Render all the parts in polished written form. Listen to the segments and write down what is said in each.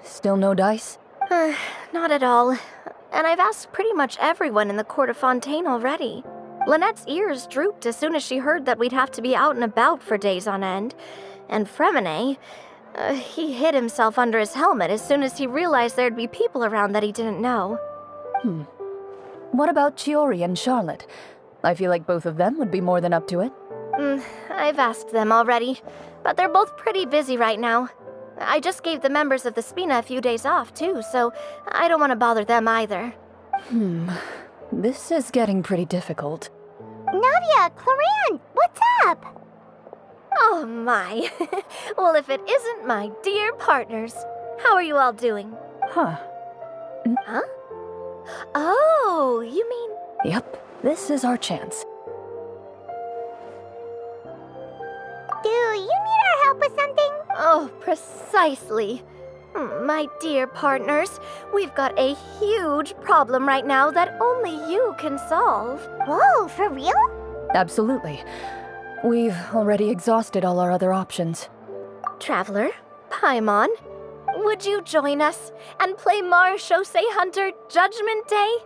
Still no dice? Not at all. And I've asked pretty much everyone in the Court of Fontaine already. Lynette's ears drooped as soon as she heard that we'd have to be out and about for days on end. And Fremine, he hid himself under his helmet as soon as he realized there'd be people around that he didn't know. What about Chiori and Charlotte? I feel like both of them would be more than up to it. I've asked them already, but they're both pretty busy right now. I just gave the members of the Spina a few days off, too, so I don't want to bother them either. This is getting pretty difficult. Navia, Clorinde, what's up? Oh my. Well, if it isn't my dear partners. How are you all doing? Huh? Oh, you mean... Yep, this is our chance. Do you need our help with something? Oh, precisely. My dear partners, we've got a huge problem right now that only you can solve. Whoa, for real? Absolutely. We've already exhausted all our other options. Traveler, Paimon, would you join us and play Marechaussee Hunter Judgment Day?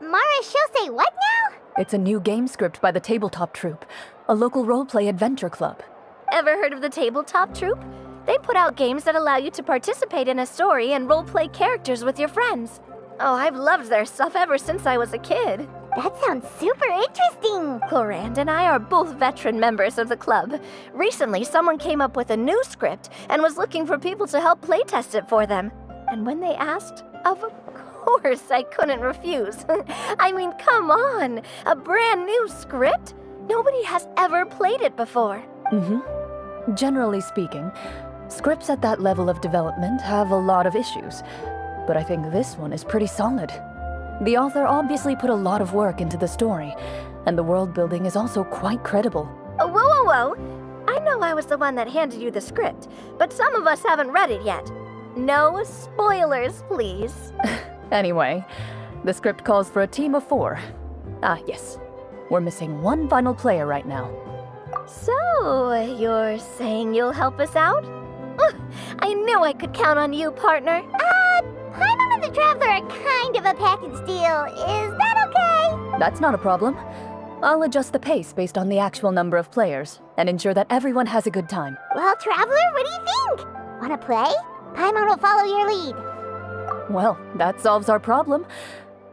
Marechaussee what now? It's a new game script by the Tabletop Troupe, a local roleplay adventure club. Ever heard of the Tabletop Troupe? They put out games that allow you to participate in a story and roleplay characters with your friends. Oh, I've loved their stuff ever since I was a kid. That sounds super interesting. Clorinde and I are both veteran members of the club. Recently, someone came up with a new script and was looking for people to help playtest it for them. And when they asked, of course I couldn't refuse. I mean, come on, a brand new script? Nobody has ever played it before. Generally speaking, scripts at that level of development have a lot of issues, but I think this one is pretty solid. The author obviously put a lot of work into the story, and the world building is also quite credible. Whoa. I know I was the one that handed you the script, but some of us haven't read it yet. No spoilers, please. Anyway, the script calls for a team of 4. Yes. We're missing one final player right now. So, you're saying you'll help us out? I knew I could count on you, partner. Paimon and the Traveler are kind of a package deal. Is that okay? That's not a problem. I'll adjust the pace based on the actual number of players and ensure that everyone has a good time. Well, Traveler, what do you think? Wanna play? Paimon will follow your lead. Well, that solves our problem.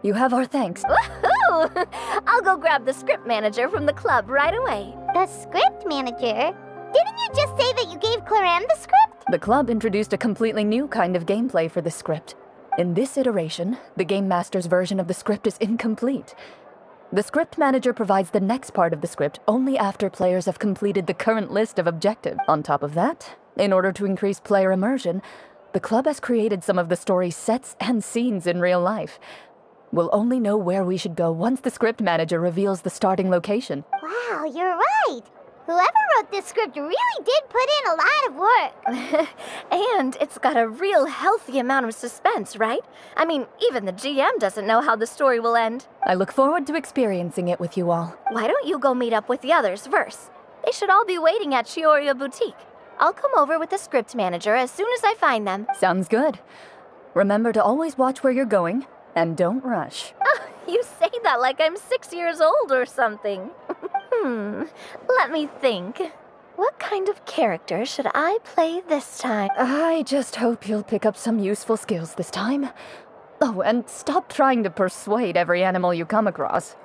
You have our thanks. Woohoo! I'll go grab the script manager from the club right away. The script manager? Didn't you just say that you gave Clorinde the script? The club introduced a completely new kind of gameplay for the script. In this iteration, the Game Master's version of the script is incomplete. The script manager provides the next part of the script only after players have completed the current list of objectives. On top of that, in order to increase player immersion, the club has created some of the story's sets and scenes in real life. We'll only know where we should go once the script manager reveals the starting location. Wow, you're right. Whoever wrote this script really did put in a lot of work. And it's got a real healthy amount of suspense, right? I mean, even the GM doesn't know how the story will end. I look forward to experiencing it with you all. Why don't you go meet up with the others first? They should all be waiting at Chioria Boutique. I'll come over with the script manager as soon as I find them. Sounds good. Remember to always watch where you're going, and don't rush. You say that like I'm 6 years old or something. Let me think. What kind of character should I play this time? I just hope you'll pick up some useful skills this time. Oh, and stop trying to persuade every animal you come across.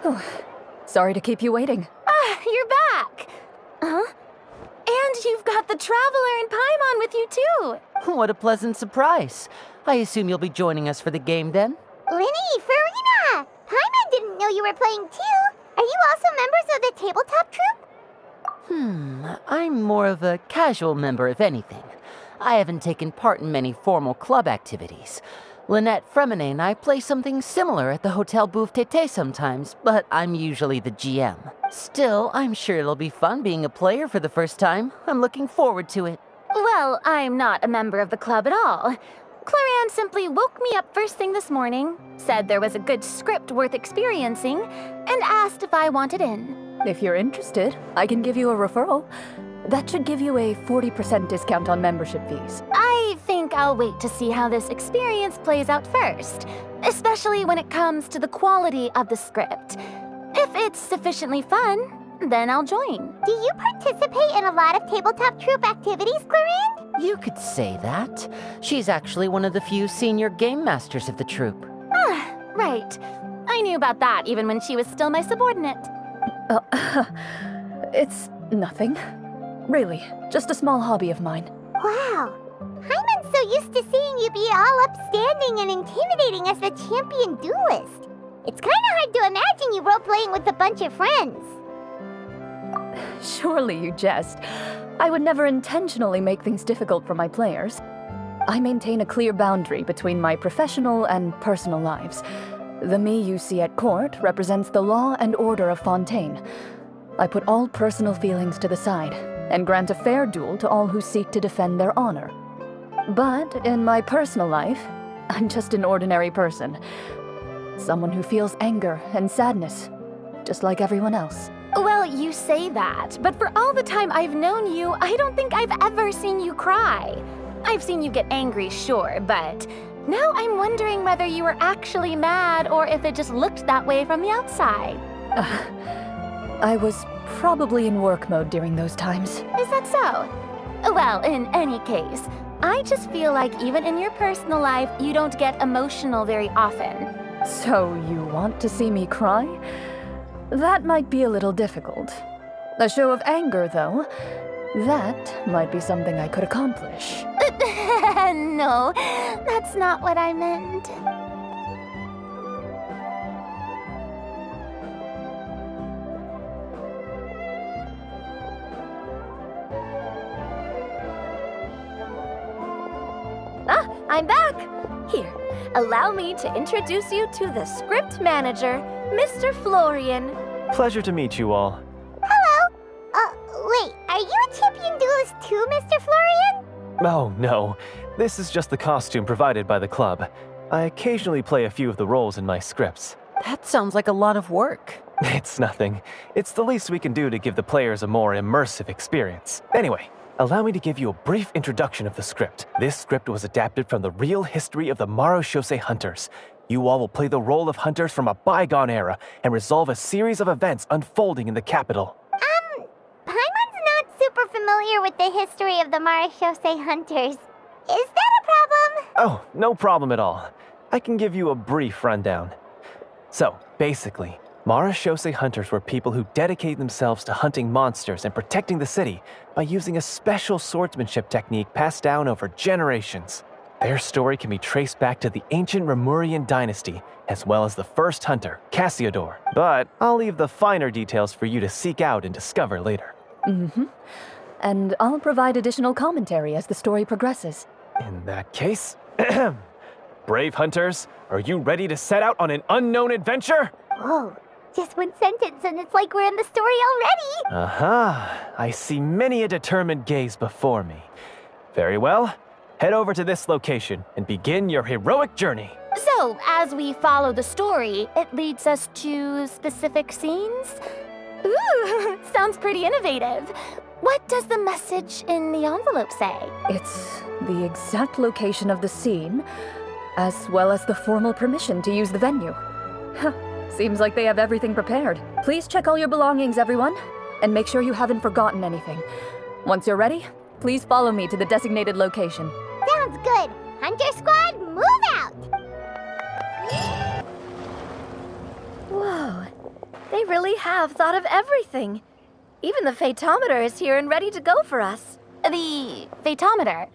Oh, sorry to keep you waiting. You're back! Huh? And you've got the Traveler and Paimon with you, too! What a pleasant surprise. I assume you'll be joining us for the game then? Linny, Farina! Paimon didn't know you were playing too. Are you also members of the Tabletop Troupe? I'm more of a casual member if anything. I haven't taken part in many formal club activities. Lynette, Fremine, and I play something similar at the Hotel Bouffe Tété sometimes, but I'm usually the GM. Still, I'm sure it'll be fun being a player for the first time. I'm looking forward to it. Well, I'm not a member of the club at all. Clorinde simply woke me up first thing this morning, said there was a good script worth experiencing, and asked if I wanted in. If you're interested, I can give you a referral. That should give you a 40% discount on membership fees. I think I'll wait to see how this experience plays out first, especially when it comes to the quality of the script. If it's sufficiently fun, then I'll join. Do you participate in a lot of Tabletop Troupe activities, Clorinde? You could say that. She's actually one of the few senior game masters of the troupe. Ah, right. I knew about that even when she was still my subordinate. It's nothing. Really, just a small hobby of mine. Wow. Paimon's so used to seeing you be all upstanding and intimidating as the champion duelist. It's kind of hard to imagine you role-playing with a bunch of friends. Surely you jest. I would never intentionally make things difficult for my players. I maintain a clear boundary between my professional and personal lives. The me you see at court represents the law and order of Fontaine. I put all personal feelings to the side and grant a fair duel to all who seek to defend their honor. But in my personal life, I'm just an ordinary person. Someone who feels anger and sadness, just like everyone else. Well, you say that, but for all the time I've known you, I don't think I've ever seen you cry. I've seen you get angry, sure, but now I'm wondering whether you were actually mad or if it just looked that way from the outside. I was probably in work mode during those times. Is that so? Well, in any case, I just feel like even in your personal life, you don't get emotional very often. So you want to see me cry? That might be a little difficult. A show of anger, though, that might be something I could accomplish. No, that's not what I meant. Ah, I'm back! Here, allow me to introduce you to the script manager, Mr. Florian. Pleasure to meet you all. Hello. Wait, are you a champion duelist too, Mr. Florian? Oh, no. This is just the costume provided by the club. I occasionally play a few of the roles in my scripts. That sounds like a lot of work. It's nothing. It's the least we can do to give the players a more immersive experience. Anyway, allow me to give you a brief introduction of the script. This script was adapted from the real history of the Marechaussee Hunters. You all will play the role of hunters from a bygone era and resolve a series of events unfolding in the capital. Paimon's not super familiar with the history of the Marechaussee Hunters. Is that a problem? Oh, no problem at all. I can give you a brief rundown. So, basically, Marechaussee Hunters were people who dedicated themselves to hunting monsters and protecting the city by using a special swordsmanship technique passed down over generations. Their story can be traced back to the ancient Rapperian dynasty, as well as the first hunter, Cassiodor. But I'll leave the finer details for you to seek out and discover later. And I'll provide additional commentary as the story progresses. In that case, brave hunters, are you ready to set out on an unknown adventure? Whoa, just one sentence and it's like we're in the story already. Aha, I see many a determined gaze before me. Very well, head over to this location and begin your heroic journey. So, as we follow the story, it leads us to specific scenes? Ooh, sounds pretty innovative. What does the message in the envelope say? It's the exact location of the scene, as well as the formal permission to use the venue. Huh, seems like they have everything prepared. Please check all your belongings, everyone, and make sure you haven't forgotten anything. Once you're ready, please follow me to the designated location. Sounds good. Hunter Squad, move out! Whoa, they really have thought of everything. Even the Fatometer is here and ready to go for us. The Fatometer.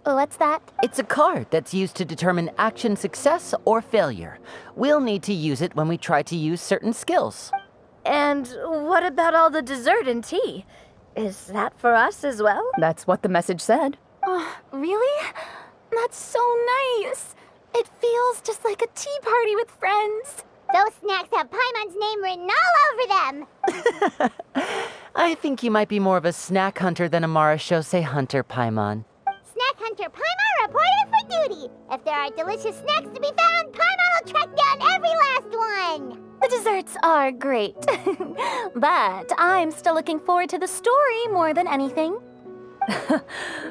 What's that? It's a card that's used to determine action success or failure. We'll need to use it when we try to use certain skills. And what about all the dessert and tea? Is that for us as well? That's what the message said. Oh, really? That's so nice. It feels just like a tea party with friends. Those snacks have Paimon's name written all over them. I think you might be more of a snack hunter than a Marechaussee hunter, Paimon. Snack Hunter Paimon reported for duty. If there are delicious snacks to be found, Paimon will track down every last one. The desserts are great, but I'm still looking forward to the story more than anything.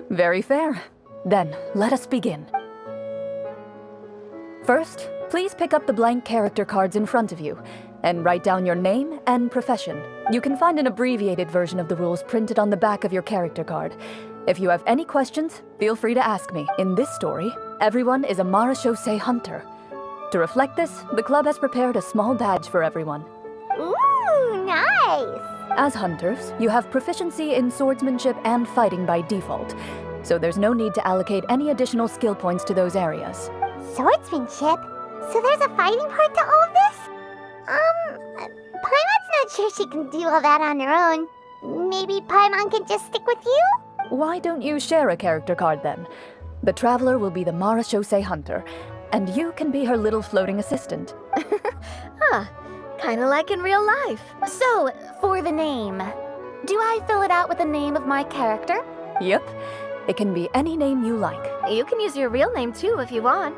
Very fair. Then, let us begin. First, please pick up the blank character cards in front of you and write down your name and profession. You can find an abbreviated version of the rules printed on the back of your character card. If you have any questions, feel free to ask me. In this story, everyone is a Marechaussee hunter. To reflect this, the club has prepared a small badge for everyone. Ooh, nice. As hunters, you have proficiency in swordsmanship and fighting by default, so there's no need to allocate any additional skill points to those areas. Swordsmanship? So there's a fighting part to all of this? Paimon's not sure she can do all that on her own. Maybe Paimon can just stick with you? Why don't you share a character card then? The Traveler will be the Marechaussee hunter, and you can be her little floating assistant. Kinda like in real life. So, for the name, do I fill it out with the name of my character? Yep, it can be any name you like. You can use your real name too if you want.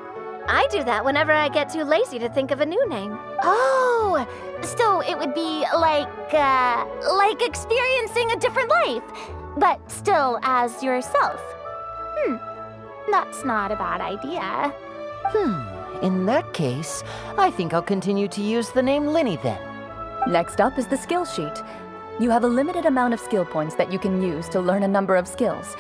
I do that whenever I get too lazy to think of a new name. Oh, so it would be like experiencing a different life, but still as yourself. That's not a bad idea. In that case, I think I'll continue to use the name Linny then. Next up is the skill sheet. You have a limited amount of skill points that you can use to learn a number of skills.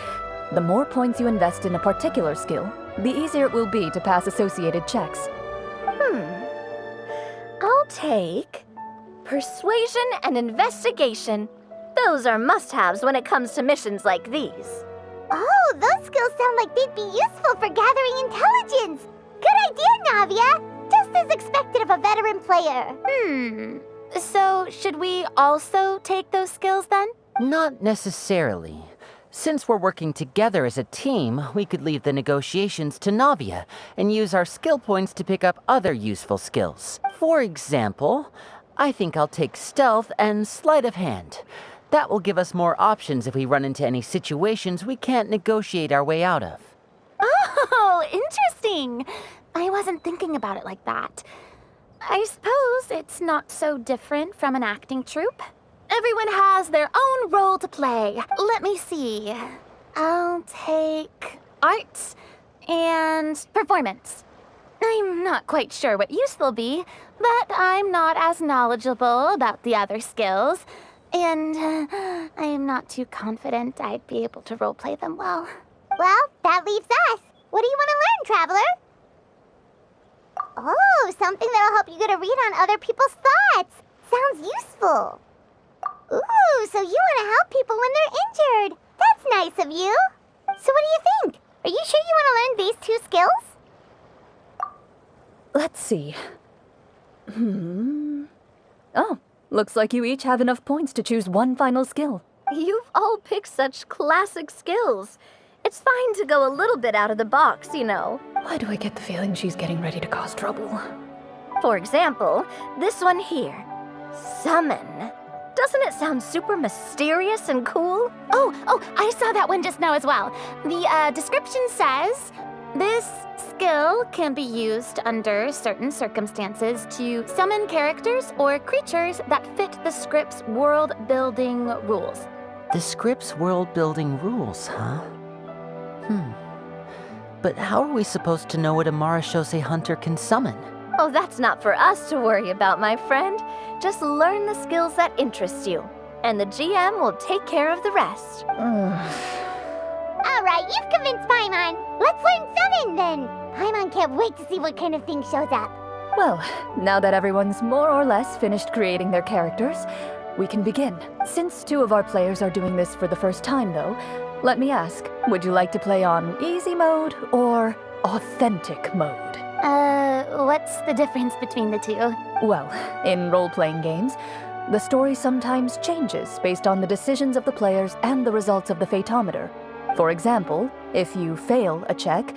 The more points you invest in a particular skill, the easier it will be to pass associated checks. I'll take persuasion and investigation. Those are must-haves when it comes to missions like these. Oh, those skills sound like they'd be useful for gathering intelligence. Good idea, Navia. Just as expected of a veteran player. So should we also take those skills then? Not necessarily. Since we're working together as a team, we could leave the negotiations to Navia and use our skill points to pick up other useful skills. For example, I think I'll take stealth and sleight of hand. That will give us more options if we run into any situations we can't negotiate our way out of. Oh, interesting. I wasn't thinking about it like that. I suppose it's not so different from an acting troupe. Everyone has their own role to play. Let me see. I'll take arts and performance. I'm not quite sure what use they'll be, but I'm not as knowledgeable about the other skills, and I am not too confident I'd be able to roleplay them well. Well, that leaves us. What do you want to learn, Traveler? Oh, something that'll help you get a read on other people's thoughts. Sounds useful. Ooh, so you want to help people when they're injured. That's nice of you. So what do you think? Are you sure you want to learn these two skills? Let's see. Oh, looks like you each have enough points to choose one final skill. You've all picked such classic skills. It's fine to go a little bit out of the box, you know. Why do I get the feeling she's getting ready to cause trouble? For example, this one here. Summon. Doesn't it sound super mysterious and cool? Oh, I saw that one just now as well. The description says, this skill can be used under certain circumstances to summon characters or creatures that fit the script's world-building rules. The script's world-building rules, huh? But how are we supposed to know what a Marechaussee hunter can summon? Oh, that's not for us to worry about, my friend. Just learn the skills that interest you, and the GM will take care of the rest. All right, you've convinced Paimon. Let's learn summon then. Paimon can't wait to see what kind of thing shows up. Well, now that everyone's more or less finished creating their characters, we can begin. Since two of our players are doing this for the first time, though, let me ask, would you like to play on easy mode or authentic mode? What's the difference between the two? Well, in role-playing games, the story sometimes changes based on the decisions of the players and the results of the fatometer. For example, if you fail a check,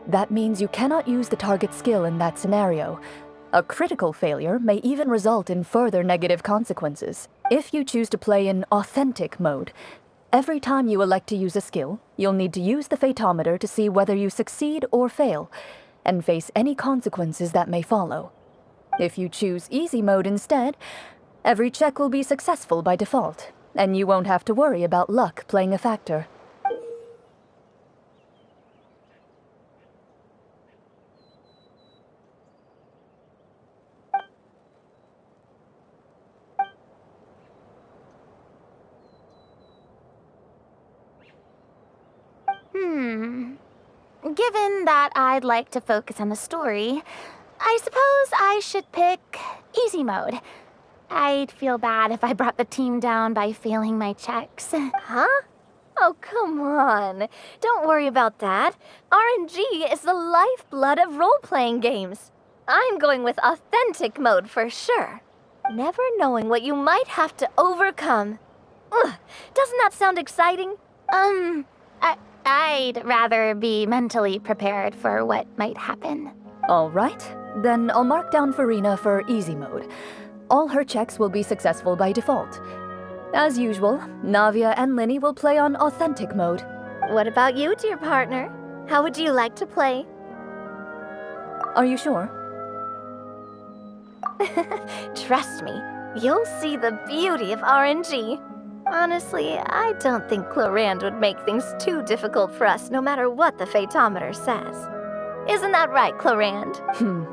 that means you cannot use the target skill in that scenario. A critical failure may even result in further negative consequences. If you choose to play in authentic mode, Every time you elect to use a skill, you'll need to use the Fatometer to see whether you succeed or fail, and face any consequences that may follow. If you choose easy mode instead, every check will be successful by default, and you won't have to worry about luck playing a factor. Given that I'd like to focus on the story, I suppose I should pick easy mode. I'd feel bad if I brought the team down by failing my checks. Huh? Oh, come on. Don't worry about that. RNG is the lifeblood of role-playing games. I'm going with authentic mode for sure. Never knowing what you might have to overcome. Ugh, doesn't that sound exciting? I'd rather be mentally prepared for what might happen. All right, then I'll mark down Farina for easy mode. All her checks will be successful by default. As usual, Navia and Linny will play on authentic mode. What about you, dear partner? How would you like to play? Are you sure? Trust me, you'll see the beauty of RNG. Honestly, I don't think Clorinde would make things too difficult for us no matter what the Fatometer says. Isn't that right, Clorinde?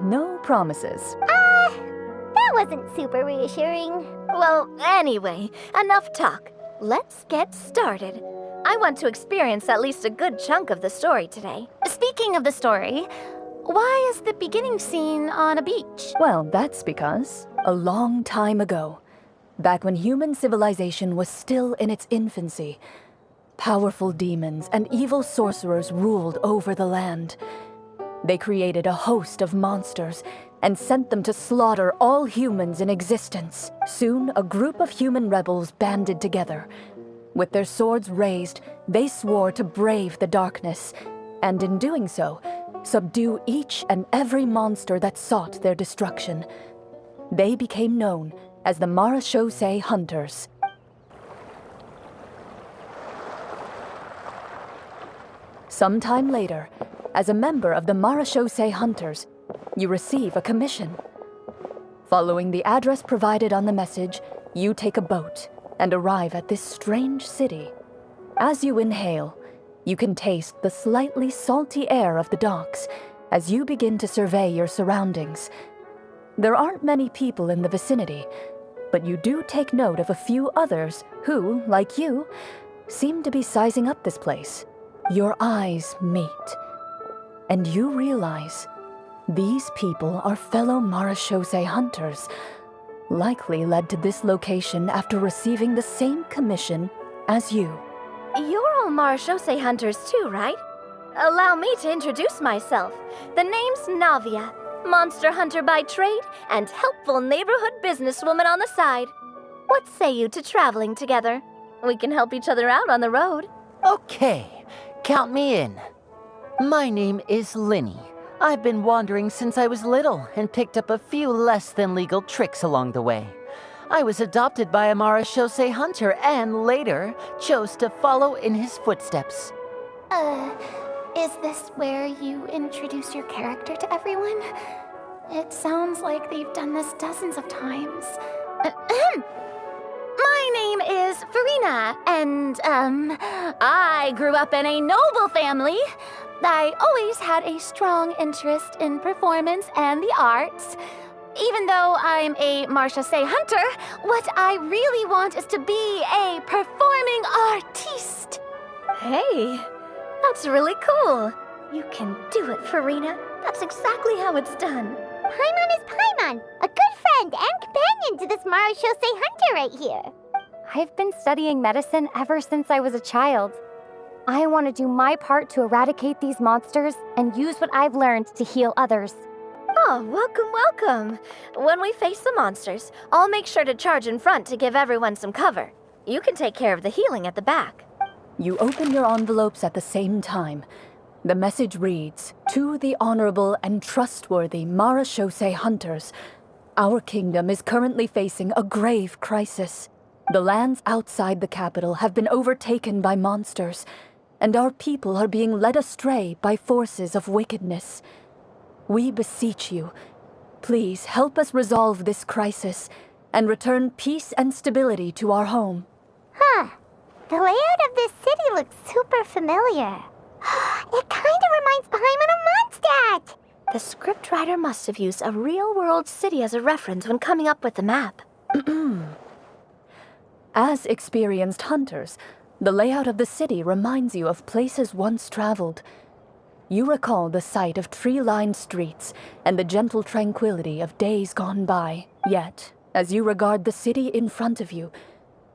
No promises. That wasn't super reassuring. Well, anyway, enough talk. Let's get started. I want to experience at least a good chunk of the story today. Speaking of the story, why is the beginning scene on a beach? Well, that's because, a long time ago, back when human civilization was still in its infancy, powerful demons and evil sorcerers ruled over the land. They created a host of monsters and sent them to slaughter all humans in existence. Soon, a group of human rebels banded together. With their swords raised, they swore to brave the darkness, and in doing so, subdue each and every monster that sought their destruction. They became known as the Marechaussee Hunters. Sometime later, as a member of the Marechaussee Hunters, you receive a commission. Following the address provided on the message, you take a boat and arrive at this strange city. As you inhale, you can taste the slightly salty air of the docks as you begin to survey your surroundings. There aren't many people in the vicinity, but you do take note of a few others who, like you, seem to be sizing up this place. Your eyes meet, and you realize these people are fellow Marechaussee Hunters, likely led to this location after receiving the same commission as you. You're all Marechaussee Hunters too, right? Allow me to introduce myself. The name's Navia, monster hunter by trade and helpful neighborhood businesswoman on the side. What say you to traveling together? We can help each other out on the road. Okay, count me in. My name is Linny. I've been wandering since I was little and picked up a few less than legal tricks along the way. I was adopted by a Marechaussee hunter and later chose to follow in his footsteps. Is this where you introduce your character to everyone? It sounds like they've done this dozens of times. My name is Farina, and, I grew up in a noble family. I always had a strong interest in performance and the arts. Even though I'm a Marechaussee hunter, what I really want is to be a performing artiste. Hey, that's really cool. You can do it, Farina. That's exactly how it's done. Paimon is Paimon, a good friend and companion to this Marechaussee Hunter right here. I've been studying medicine ever since I was a child. I want to do my part to eradicate these monsters and use what I've learned to heal others. Oh, welcome, welcome. When we face the monsters, I'll make sure to charge in front to give everyone some cover. You can take care of the healing at the back. You open your envelopes at the same time. The message reads, "To the honorable and trustworthy Marechaussee Hunters, our kingdom is currently facing a grave crisis. The lands outside the capital have been overtaken by monsters, and our people are being led astray by forces of wickedness. We beseech you, please help us resolve this crisis and return peace and stability to our home. Huh. The layout of this city looks super familiar. It kind of reminds Paimon of Mondstadt! The scriptwriter must have used a real-world city as a reference when coming up with the map. As experienced hunters, the layout of the city reminds you of places once traveled. You recall the sight of tree-lined streets and the gentle tranquility of days gone by. Yet, as you regard the city in front of you,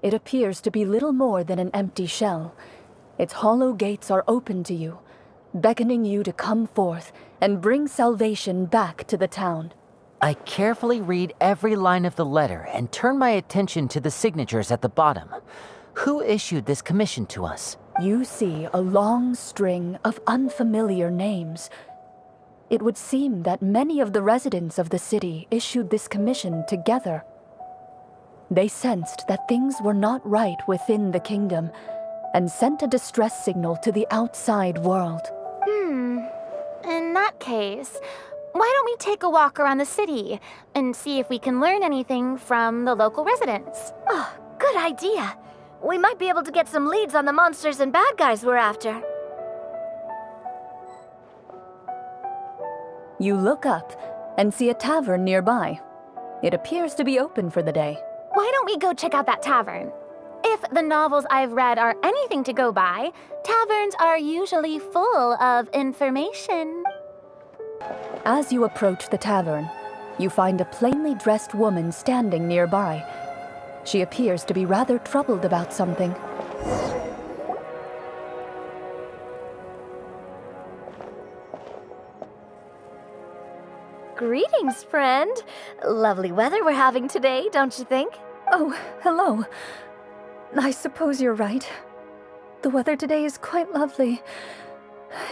it appears to be little more than an empty shell. Its hollow gates are open to you, beckoning you to come forth and bring salvation back to the town. I carefully read every line of the letter and turn my attention to the signatures at the bottom. Who issued this commission to us? You see a long string of unfamiliar names. It would seem that many of the residents of the city issued this commission together. They sensed that things were not right within the kingdom and sent a distress signal to the outside world. In that case, why don't we take a walk around the city and see if we can learn anything from the local residents? Oh, good idea. We might be able to get some leads on the monsters and bad guys we're after. You look up and see a tavern nearby. It appears to be open for the day. Why don't we go check out that tavern? If the novels I've read are anything to go by, taverns are usually full of information. As you approach the tavern, you find a plainly dressed woman standing nearby. She appears to be rather troubled about something. Greetings, friend. Lovely weather we're having today, don't you think? Oh, hello. I suppose you're right. The weather today is quite lovely.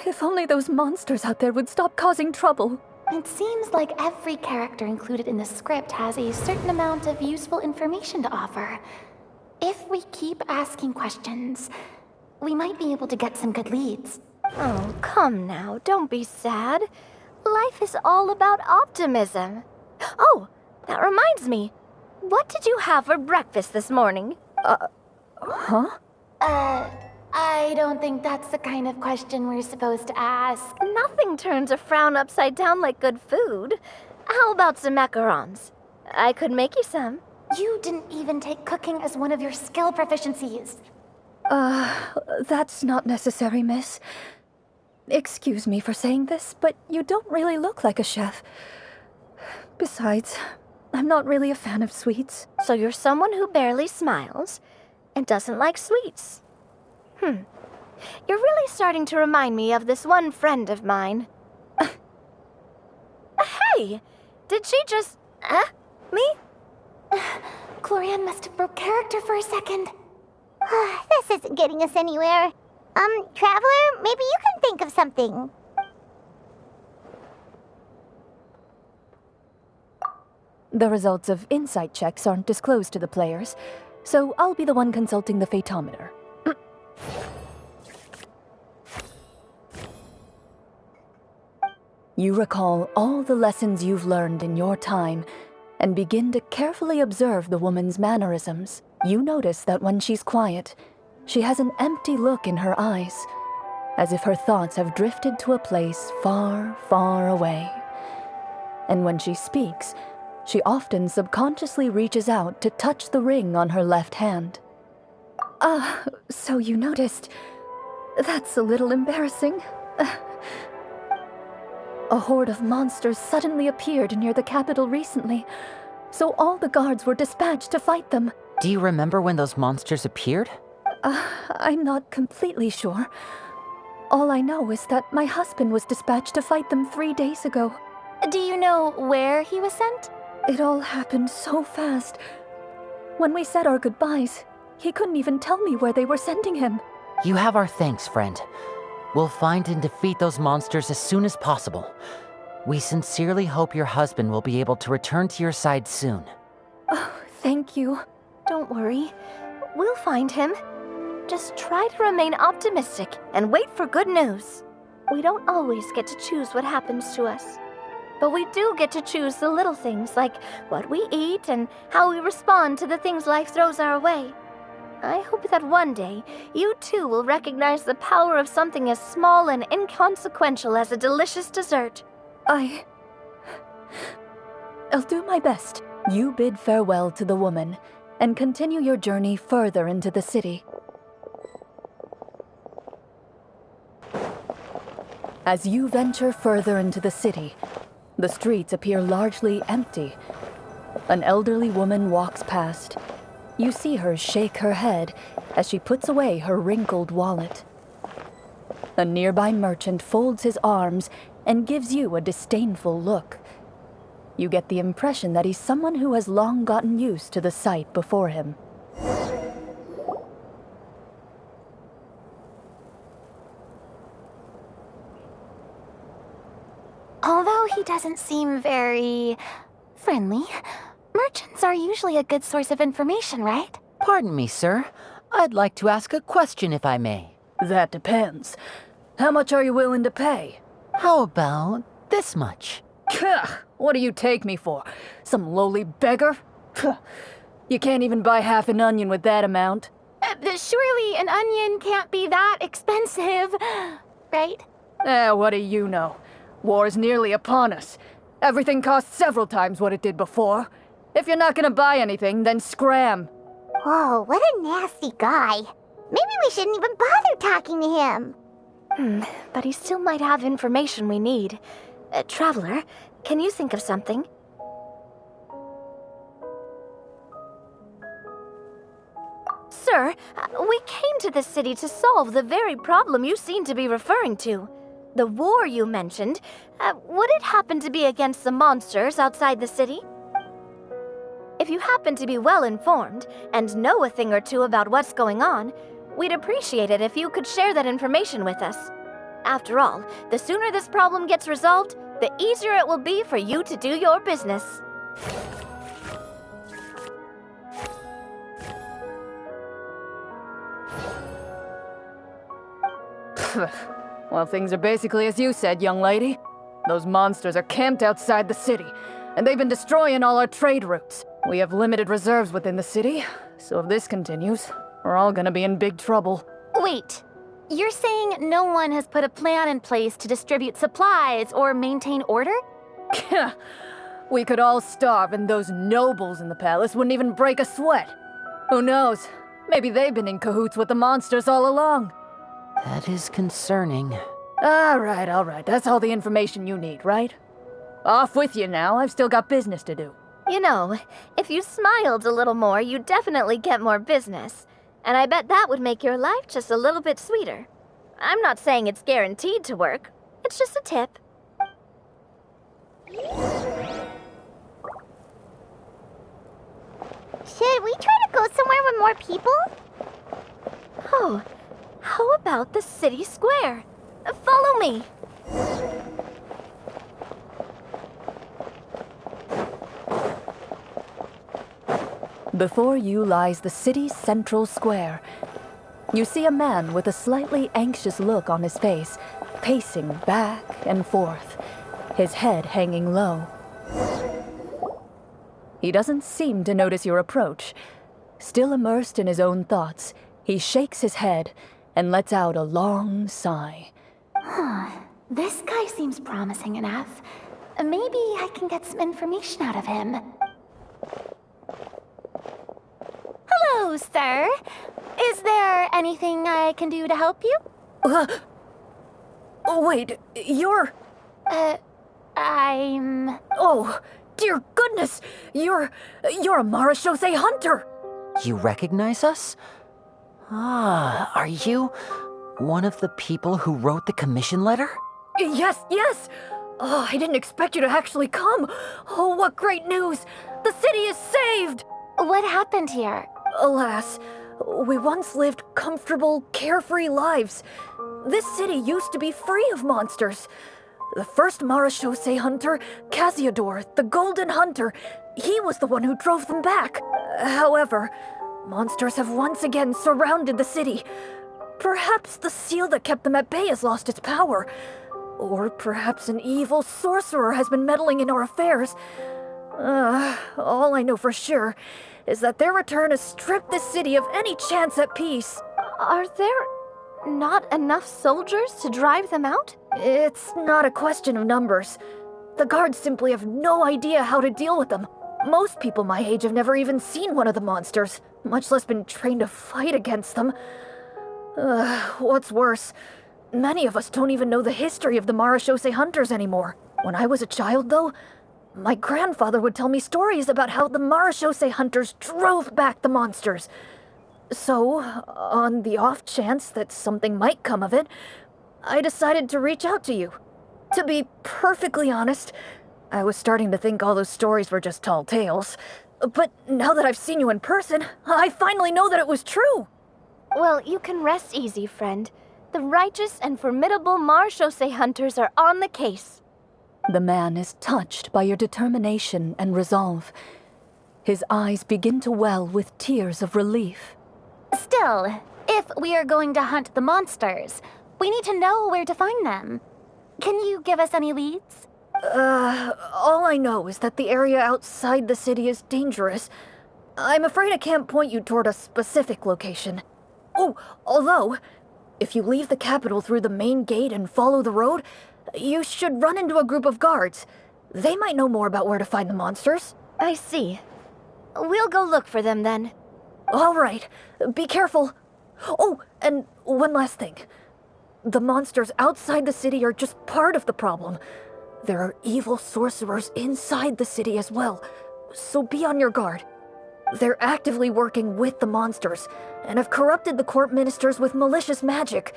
If only those monsters out there would stop causing trouble. It seems like every character included in the script has a certain amount of useful information to offer. If we keep asking questions, we might be able to get some good leads. Oh, come now, don't be sad. Life is all about optimism. Oh, that reminds me. What did you have for breakfast this morning? Huh? I don't think that's the kind of question we're supposed to ask. Nothing turns a frown upside down like good food. How about some macarons? I could make you some. You didn't even take cooking as one of your skill proficiencies. That's not necessary, miss. Excuse me for saying this, but you don't really look like a chef. Besides, I'm not really a fan of sweets. So you're someone who barely smiles and doesn't like sweets. You're really starting to remind me of this one friend of mine. Hey! Did she just... me? Clorinde must have broke character for a second. This isn't getting us anywhere. Traveler, maybe you can think of something. The results of insight checks aren't disclosed to the players, so I'll be the one consulting the fatometer. You recall all the lessons you've learned in your time and begin to carefully observe the woman's mannerisms. You notice that when she's quiet, she has an empty look in her eyes, as if her thoughts have drifted to a place far, far away. And when she speaks, she often subconsciously reaches out to touch the ring on her left hand. So you noticed. That's a little embarrassing. A horde of monsters suddenly appeared near the capital recently, so all the guards were dispatched to fight them. Do you remember when those monsters appeared? I'm not completely sure. All I know is that my husband was dispatched to fight them 3 days ago. Do you know where he was sent? It all happened so fast. When we said our goodbyes, he couldn't even tell me where they were sending him. You have our thanks, friend. We'll find and defeat those monsters as soon as possible. We sincerely hope your husband will be able to return to your side soon. Oh, thank you. Don't worry. We'll find him. Just try to remain optimistic and wait for good news. We don't always get to choose what happens to us. But we do get to choose the little things like what we eat and how we respond to the things life throws our way. I hope that one day, you too will recognize the power of something as small and inconsequential as a delicious dessert. I'll do my best. You bid farewell to the woman and continue your journey further into the city. As you venture further into the city, the streets appear largely empty. An elderly woman walks past. You see her shake her head as she puts away her wrinkled wallet. A nearby merchant folds his arms and gives you a disdainful look. You get the impression that he's someone who has long gotten used to the sight before him. Although he doesn't seem very friendly, merchants are usually a good source of information, right? Pardon me, sir. I'd like to ask a question if I may. That depends. How much are you willing to pay? How about this much? What do you take me for? Some lowly beggar? You can't even buy half an onion with that amount. Surely an onion can't be that expensive, right? What do you know? War's nearly upon us. Everything costs several times what it did before. If you're not gonna buy anything, then scram. Whoa, what a nasty guy. Maybe we shouldn't even bother talking to him. But he still might have information we need. Traveler, can you think of something? Sir, we came to this city to solve the very problem you seem to be referring to. The war you mentioned, would it happen to be against the monsters outside the city? If you happen to be well informed and know a thing or two about what's going on, we'd appreciate it if you could share that information with us. After all, the sooner this problem gets resolved, the easier it will be for you to do your business. Well, things are basically as you said, young lady. Those monsters are camped outside the city, and they've been destroying all our trade routes. We have limited reserves within the city, so if this continues, we're all gonna be in big trouble. Wait, you're saying no one has put a plan in place to distribute supplies or maintain order? We could all starve, and those nobles in the palace wouldn't even break a sweat. Who knows? Maybe they've been in cahoots with the monsters all along. That is concerning. All right. That's all the information you need, right? Off with you now. I've still got business to do. You know, if you smiled a little more, you'd definitely get more business. And I bet that would make your life just a little bit sweeter. I'm not saying it's guaranteed to work. It's just a tip. Should we try to go somewhere with more people? Oh, how about the city square? Follow me. Before you lies the city's central square. You see a man with a slightly anxious look on his face, pacing back and forth, his head hanging low. He doesn't seem to notice your approach. Still immersed in his own thoughts, he shakes his head and lets out a long sigh. This guy seems promising enough. Maybe I can get some information out of him. Hello, sir. Is there anything I can do to help you? Wait, you're... I'm... Oh, dear goodness! You're a Marashose hunter! You recognize us? Are you one of the people who wrote the commission letter? Yes! Oh, I didn't expect you to actually come. Oh, what great news! The city is saved! What happened here? Alas, we once lived comfortable, carefree lives. This city used to be free of monsters. The first Marashose hunter, Casiodor, the Golden Hunter, he was the one who drove them back. However, monsters have once again surrounded the city. Perhaps the seal that kept them at bay has lost its power. Or perhaps an evil sorcerer has been meddling in our affairs. All I know for sure is that their return has stripped the city of any chance at peace. Are there not enough soldiers to drive them out? It's not a question of numbers. The guards simply have no idea how to deal with them. Most people my age have never even seen one of the monsters, much less been trained to fight against them. What's worse, many of us don't even know the history of the Marachose hunters anymore. When I was a child, though, my grandfather would tell me stories about how the Marachose hunters drove back the monsters. So, on the off chance that something might come of it, I decided to reach out to you. To be perfectly honest, I was starting to think all those stories were just tall tales. But now that I've seen you in person, I finally know that it was true. Well, you can rest easy, friend. The righteous and formidable Marachose hunters are on the case. The man is touched by your determination and resolve. His eyes begin to well with tears of relief. Still, if we are going to hunt the monsters, we need to know where to find them. Can you give us any leads? All I know is that the area outside the city is dangerous. I'm afraid I can't point you toward a specific location. Oh, although, if you leave the capital through the main gate and follow the road, you should run into a group of guards. They might know more about where to find the monsters. I see. We'll go look for them then. All right, be careful. Oh, and one last thing. The monsters outside the city are just part of the problem. There are evil sorcerers inside the city as well, so be on your guard. They're actively working with the monsters, and have corrupted the court ministers with malicious magic.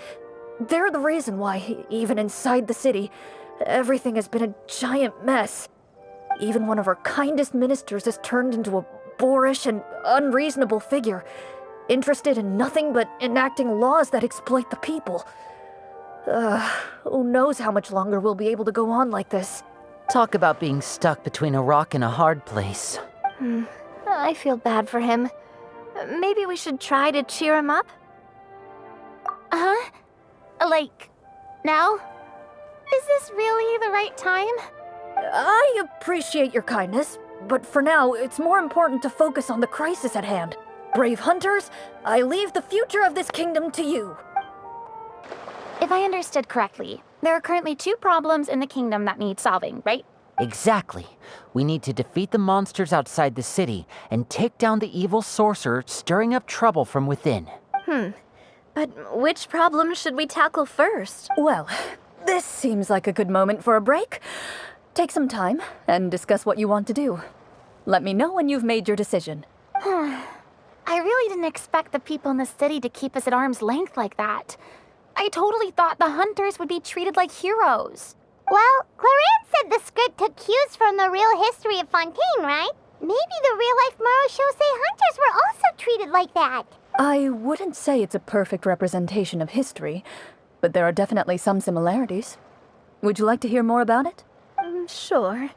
They're the reason why, even inside the city, everything has been a giant mess. Even one of our kindest ministers has turned into a boorish and unreasonable figure, interested in nothing but enacting laws that exploit the people. Who knows how much longer we'll be able to go on like this. Talk about being stuck between a rock and a hard place. I feel bad for him. Maybe we should try to cheer him up? Huh? Like, now? Is this really the right time? I appreciate your kindness, but for now, it's more important to focus on the crisis at hand. Brave hunters, I leave the future of this kingdom to you. If I understood correctly, there are currently 2 problems in the kingdom that need solving, right? Exactly. We need to defeat the monsters outside the city and take down the evil sorcerer stirring up trouble from within. But which problem should we tackle first? Well, this seems like a good moment for a break. Take some time and discuss what you want to do. Let me know when you've made your decision. I really didn't expect the people in the city to keep us at arm's length like that. I totally thought the hunters would be treated like heroes. Well, Clorinde said the script took cues from the real history of Fontaine, right? Maybe the real-life Marachose hunters were also treated like that. I wouldn't say it's a perfect representation of history, but there are definitely some similarities. Would you like to hear more about it? Sure.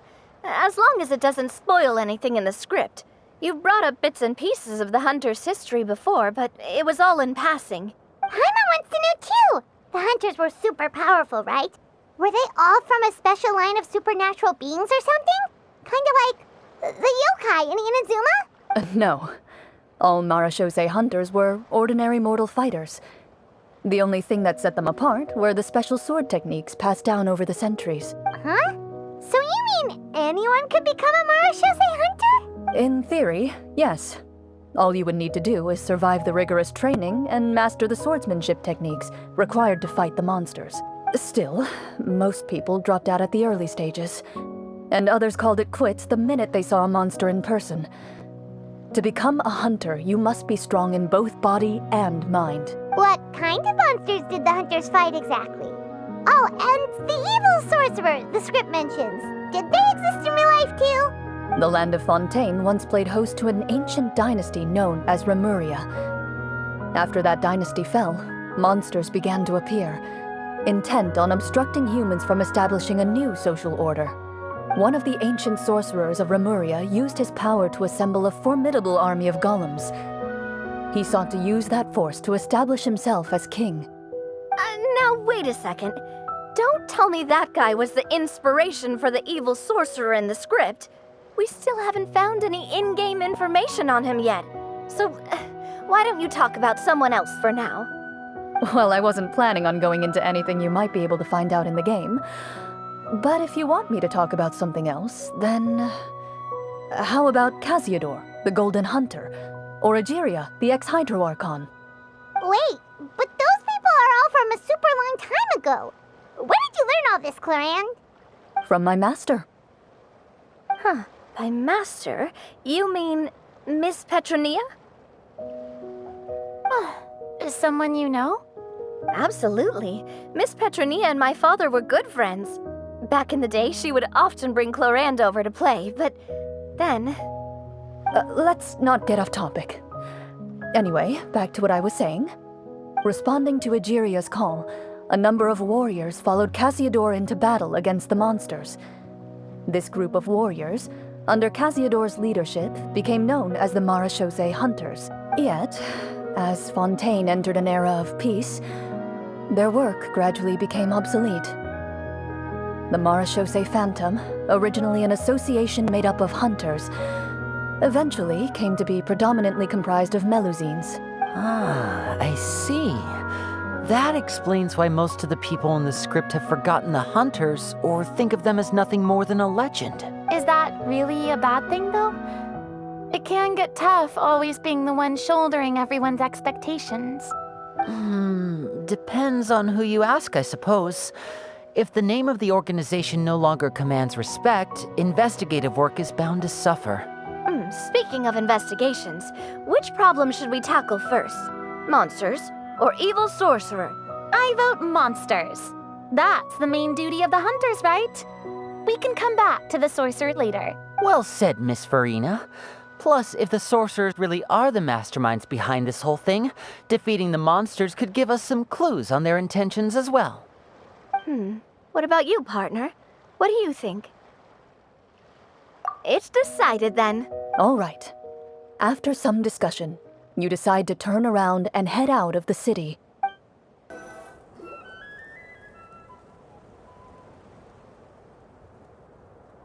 As long as it doesn't spoil anything in the script. You've brought up bits and pieces of the hunter's history before, but it was all in passing. Paimon wants to know too. The hunters were super powerful, right? Were they all from a special line of supernatural beings or something? Kind of like the yokai in Inazuma? No. All Marachose hunters were ordinary mortal fighters. The only thing that set them apart were the special sword techniques passed down over the centuries. Huh? So you mean anyone could become a Marachose hunter? In theory, yes. All you would need to do is survive the rigorous training and master the swordsmanship techniques required to fight the monsters. Still, most people dropped out at the early stages, and others called it quits the minute they saw a monster in person. To become a hunter, you must be strong in both body and mind. What kind of monsters did the hunters fight exactly? Oh, and the evil sorcerer the script mentions. Did they exist in real life too? The land of Fontaine once played host to an ancient dynasty known as Rapperia. After that dynasty fell, monsters began to appear, intent on obstructing humans from establishing a new social order. One of the ancient sorcerers of Rapperia used his power to assemble a formidable army of golems. He sought to use that force to establish himself as king. Now wait a second. Don't tell me that guy was the inspiration for the evil sorcerer in the script. We still haven't found any in-game information on him yet. So, why don't you talk about someone else for now? Well, I wasn't planning on going into anything you might be able to find out in the game. But if you want me to talk about something else, then... how about Casiodor, the Golden Hunter? Or Egeria, the ex-Hydroarchon? Wait, but those people are all from a super long time ago. Where did you learn all this, Clorinde? From my master. Huh. By master, you mean Miss Petronia? Is someone you know? Absolutely. Miss Petronia and my father were good friends. Back in the day, she would often bring Clorinde over to play, but then... Let's not get off topic. Anyway, back to what I was saying. Responding to Egeria's call, a number of warriors followed Casiodor into battle against the monsters. This group of warriors, under Casiodor's leadership, became known as the Marechaussee Hunters. Yet, as Fontaine entered an era of peace, their work gradually became obsolete. The Marechaussee Phantom, originally an association made up of hunters, eventually came to be predominantly comprised of Melusines. Ah, I see. That explains why most of the people in the script have forgotten the hunters or think of them as nothing more than a legend. Is that really a bad thing, though? It can get tough always being the one shouldering everyone's expectations. Depends on who you ask, I suppose. If the name of the organization no longer commands respect, investigative work is bound to suffer. Speaking of investigations, which problem should we tackle first? Monsters or evil sorcerer? I vote monsters. That's the main duty of the hunters, right? We can come back to the sorcerer later. Well said, Miss Farina. Plus, if the sorcerers really are the masterminds behind this whole thing, defeating the monsters could give us some clues on their intentions as well. What about you, partner? What do you think? It's decided then. All right. After some discussion, you decide to turn around and head out of the city.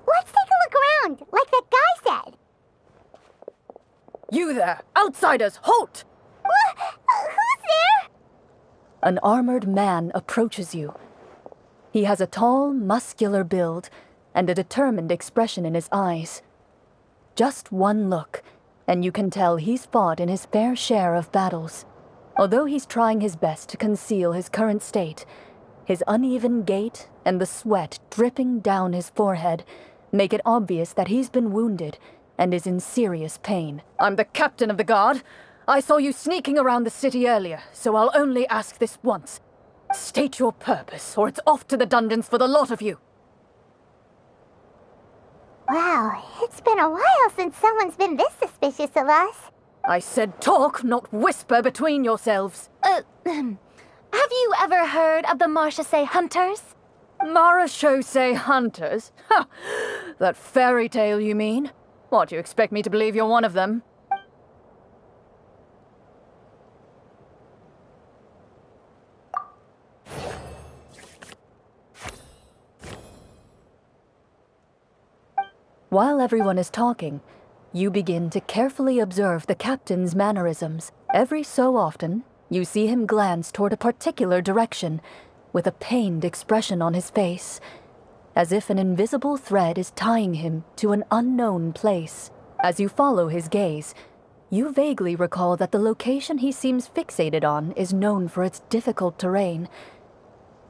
Let's take a look around, like that guy said. You there! Outsiders, halt! Who's there? An armored man approaches you. He has a tall, muscular build and a determined expression in his eyes. Just one look, and you can tell he's fought in his fair share of battles. Although he's trying his best to conceal his current state, his uneven gait and the sweat dripping down his forehead make it obvious that he's been wounded and is in serious pain. I'm the captain of the guard. I saw you sneaking around the city earlier, so I'll only ask this once. State your purpose, or it's off to the dungeons for the lot of you. Wow, it's been a while since someone's been this suspicious of us. I said talk, not whisper between yourselves. Have you ever heard of the Marechaussee Hunters? Marechaussee Hunters? Ha! That fairy tale, you mean? What, you expect me to believe you're one of them? While everyone is talking, you begin to carefully observe the captain's mannerisms. Every so often, you see him glance toward a particular direction, with a pained expression on his face, as if an invisible thread is tying him to an unknown place. As you follow his gaze, you vaguely recall that the location he seems fixated on is known for its difficult terrain.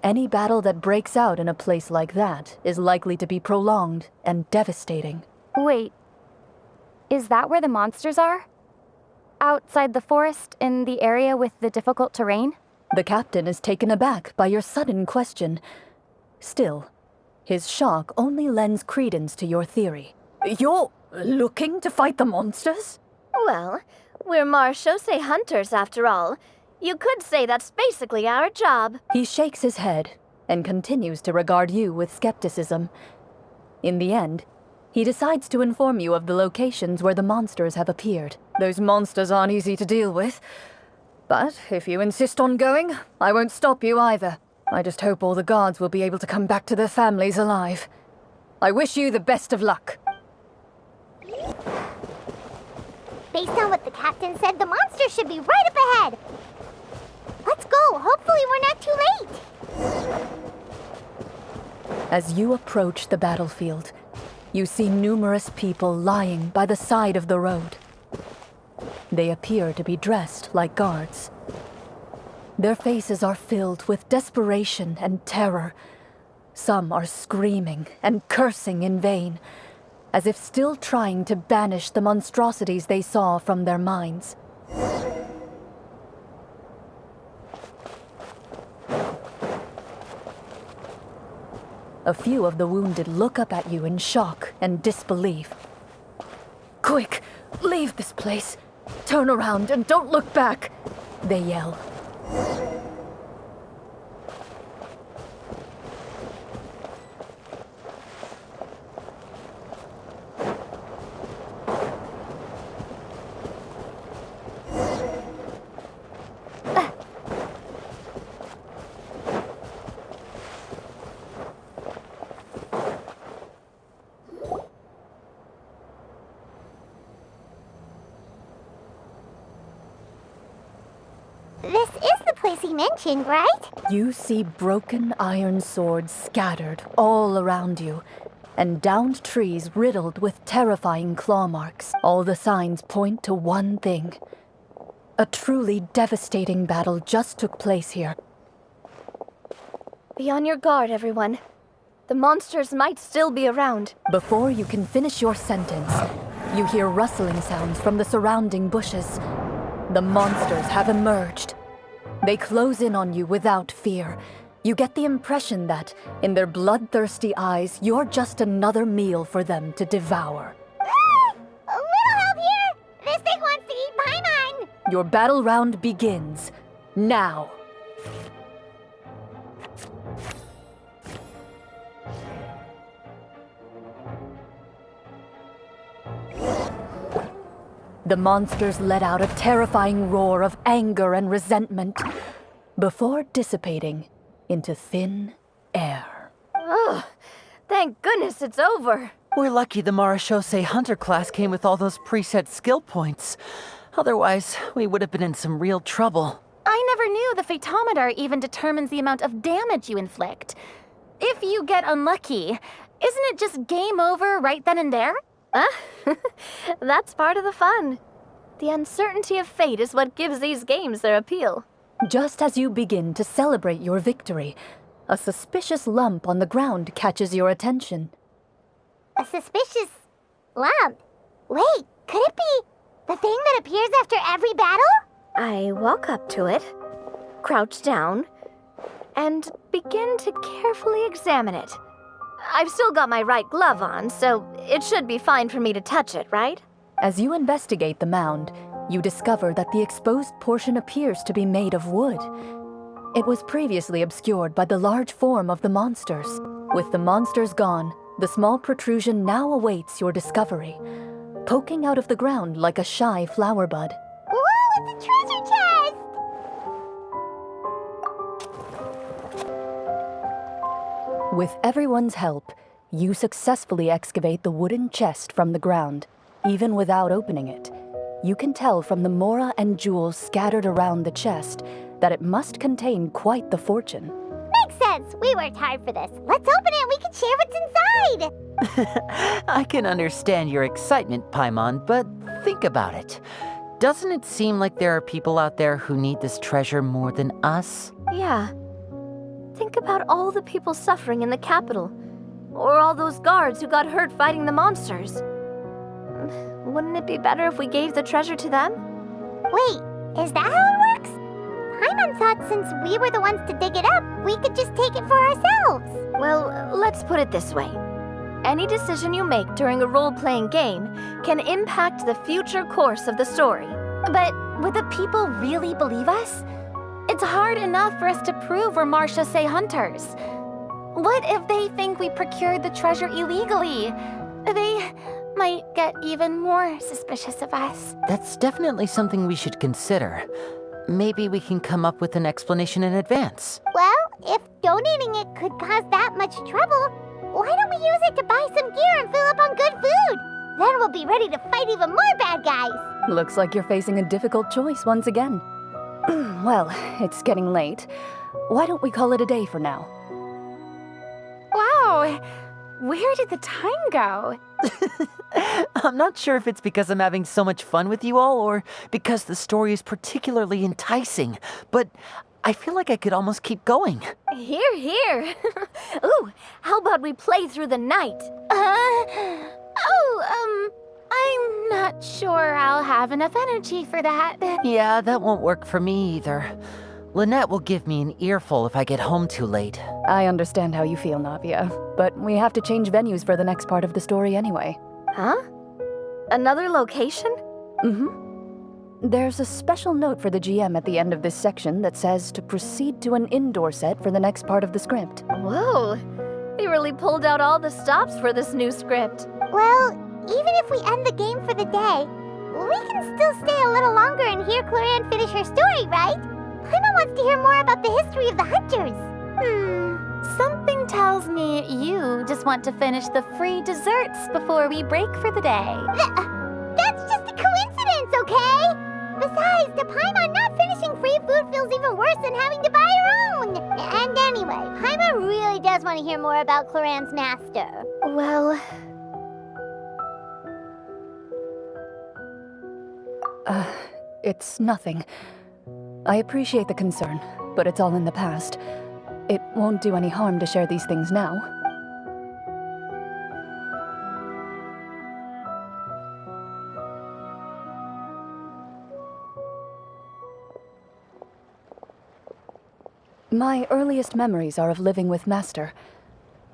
Any battle that breaks out in a place like that is likely to be prolonged and devastating. Wait, is that where the monsters are? Outside the forest, in the area with the difficult terrain? The captain is taken aback by your sudden question. Still, his shock only lends credence to your theory. You're looking to fight the monsters? Well, we're Marechaussee Hunters after all. You could say that's basically our job. He shakes his head and continues to regard you with skepticism. In the end, he decides to inform you of the locations where the monsters have appeared. Those monsters aren't easy to deal with. But if you insist on going, I won't stop you either. I just hope all the guards will be able to come back to their families alive. I wish you the best of luck. Based on what the captain said, the monster should be right up ahead. Let's go. Hopefully we're not too late. As you approach the battlefield, you see numerous people lying by the side of the road. They appear to be dressed like guards. Their faces are filled with desperation and terror. Some are screaming and cursing in vain, as if still trying to banish the monstrosities they saw from their minds. A few of the wounded look up at you in shock and disbelief. "Quick, leave this place. Turn around and don't look back," they yell. This is the place he mentioned, right? You see broken iron swords scattered all around you, and downed trees riddled with terrifying claw marks. All the signs point to one thing. A truly devastating battle just took place here. Be on your guard, everyone. The monsters might still be around. Before you can finish your sentence, you hear rustling sounds from the surrounding bushes. The monsters have emerged. They close in on you without fear. You get the impression that, in their bloodthirsty eyes, you're just another meal for them to devour. A little help here! This thing wants to eat Paimon! Your battle round begins now. The monsters let out a terrifying roar of anger and resentment before dissipating into thin air. Ugh, thank goodness it's over. We're lucky the Marashose Hunter class came with all those preset skill points. Otherwise, we would have been in some real trouble. I never knew the Fatometer even determines the amount of damage you inflict. If you get unlucky, isn't it just game over right then and there? That's part of the fun. The uncertainty of fate is what gives these games their appeal. Just as you begin to celebrate your victory, a suspicious lump on the ground catches your attention. A suspicious lump? Wait, could it be the thing that appears after every battle? I walk up to it, crouch down, and begin to carefully examine it. I've still got my right glove on, so it should be fine for me to touch it, right? As you investigate the mound, you discover that the exposed portion appears to be made of wood. It was previously obscured by the large form of the monsters. With the monsters gone, the small protrusion now awaits your discovery, poking out of the ground like a shy flower bud. Whoa, it's a treasure chest! With everyone's help, you successfully excavate the wooden chest from the ground. Even without opening it, you can tell from the mora and jewels scattered around the chest that it must contain quite the fortune. Makes sense. We worked hard for this. Let's open it and we can share what's inside. I can understand your excitement, Paimon, but think about it. Doesn't it seem like there are people out there who need this treasure more than us? Yeah. Think about all the people suffering in the capital, or all those guards who got hurt fighting the monsters. Wouldn't it be better if we gave the treasure to them? Wait, is that how it works? Paimon thought since we were the ones to dig it up, we could just take it for ourselves. Well, let's put it this way. Any decision you make during a role-playing game can impact the future course of the story. But would the people really believe us? It's hard enough for us to prove we're Marashose Hunters. What if they think we procured the treasure illegally? They might get even more suspicious of us. That's definitely something we should consider. Maybe we can come up with an explanation in advance. Well, if donating it could cause that much trouble, why don't we use it to buy some gear and fill up on good food? Then we'll be ready to fight even more bad guys. Looks like you're facing a difficult choice once again. Well, it's getting late. Why don't we call it a day for now? Wow, where did the time go? I'm not sure if it's because I'm having so much fun with you all or because the story is particularly enticing, but I feel like I could almost keep going. Here, here. Ooh, how about we play through the night? I'm not sure I'll have enough energy for that. Yeah, that won't work for me either. Lynette will give me an earful if I get home too late. I understand how you feel, Navia, but we have to change venues for the next part of the story anyway. Huh? Another location? There's a special note for the GM at the end of this section that says to proceed to an indoor set for the next part of the script. Whoa, they really pulled out all the stops for this new script. Well, even if we end the game for the day, we can still stay a little longer and hear Clorinde finish her story, right? Paimon wants to hear more about the history of the hunters. Something tells me you just want to finish the free desserts before we break for the day. That's just a coincidence, okay? Besides, to Paimon, not finishing free food feels even worse than having to buy her own. And anyway, Paimon really does want to hear more about Clorinde's master. Well, It's nothing. I appreciate the concern, but it's all in the past. It won't do any harm to share these things now. My earliest memories are of living with Master.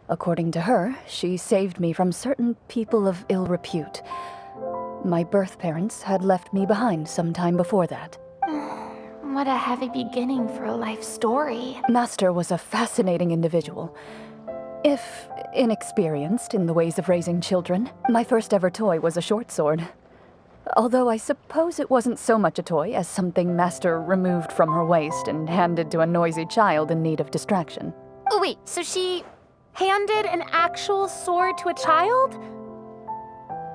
According to her, she saved me from certain people of ill repute. My birth parents had left me behind some time before that. What a heavy beginning for a life story. Master was a fascinating individual. If inexperienced in the ways of raising children, my first ever toy was a short sword. Although I suppose it wasn't so much a toy as something Master removed from her waist and handed to a noisy child in need of distraction. Oh, wait, so she handed an actual sword to a child?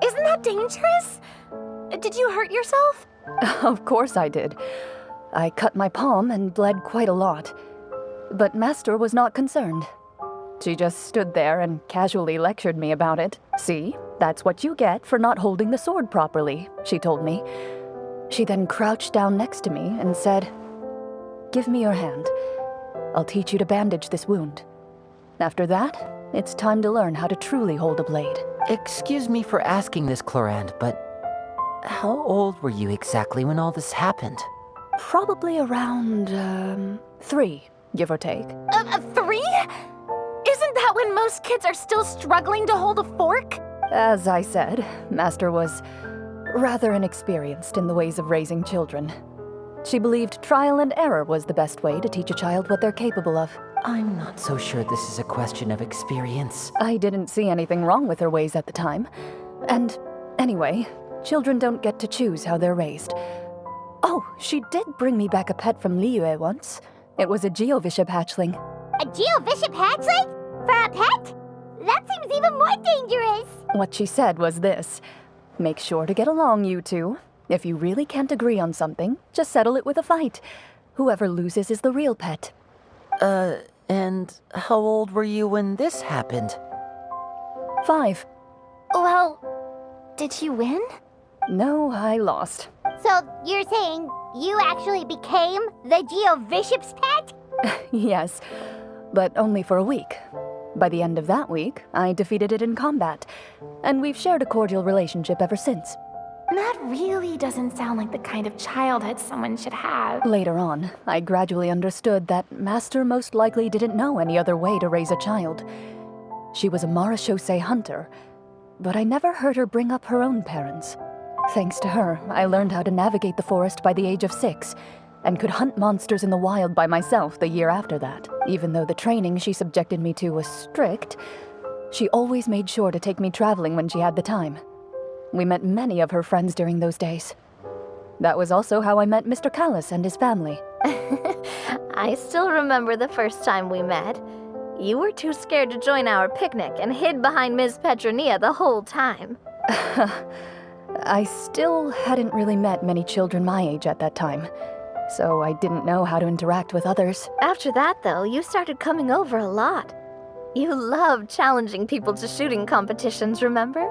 Isn't that dangerous? Did you hurt yourself? Of course I did. I cut my palm and bled quite a lot. But Master was not concerned. She just stood there and casually lectured me about it. See, that's what you get for not holding the sword properly, she told me. She then crouched down next to me and said, "Give me your hand. I'll teach you to bandage this wound. After that, it's time to learn how to truly hold a blade." Excuse me for asking this, Clorinde, but how old were you exactly when all this happened? Probably around, 3, give or take. 3? Isn't that when most kids are still struggling to hold a fork? As I said, Master was rather inexperienced in the ways of raising children. She believed trial and error was the best way to teach a child what they're capable of. I'm not so sure this is a question of experience. I didn't see anything wrong with her ways at the time. And anyway, children don't get to choose how they're raised. Oh, she did bring me back a pet from Liyue once. It was a Geovishap hatchling. A Geovishap hatchling? For a pet? That seems even more dangerous. What she said was this: make sure to get along, you two. If you really can't agree on something, just settle it with a fight. Whoever loses is the real pet. And how old were you when this happened? 5. Well, did you win? No, I lost. So you're saying you actually became the Geovishap's pet? Yes, but only for a week. By the end of that week, I defeated it in combat, and we've shared a cordial relationship ever since. That really doesn't sound like the kind of childhood someone should have. Later on, I gradually understood that Master most likely didn't know any other way to raise a child. She was a marechaussee hunter, but I never heard her bring up her own parents. Thanks to her, I learned how to navigate the forest by the age of 6, and could hunt monsters in the wild by myself the year after that. Even though the training she subjected me to was strict, she always made sure to take me traveling when she had the time. We met many of her friends during those days. That was also how I met Mr. Callis and his family. I still remember the first time we met. You were too scared to join our picnic and hid behind Ms. Petronia the whole time. I still hadn't really met many children my age at that time, so I didn't know how to interact with others. After that, though, you started coming over a lot. You loved challenging people to shooting competitions, remember?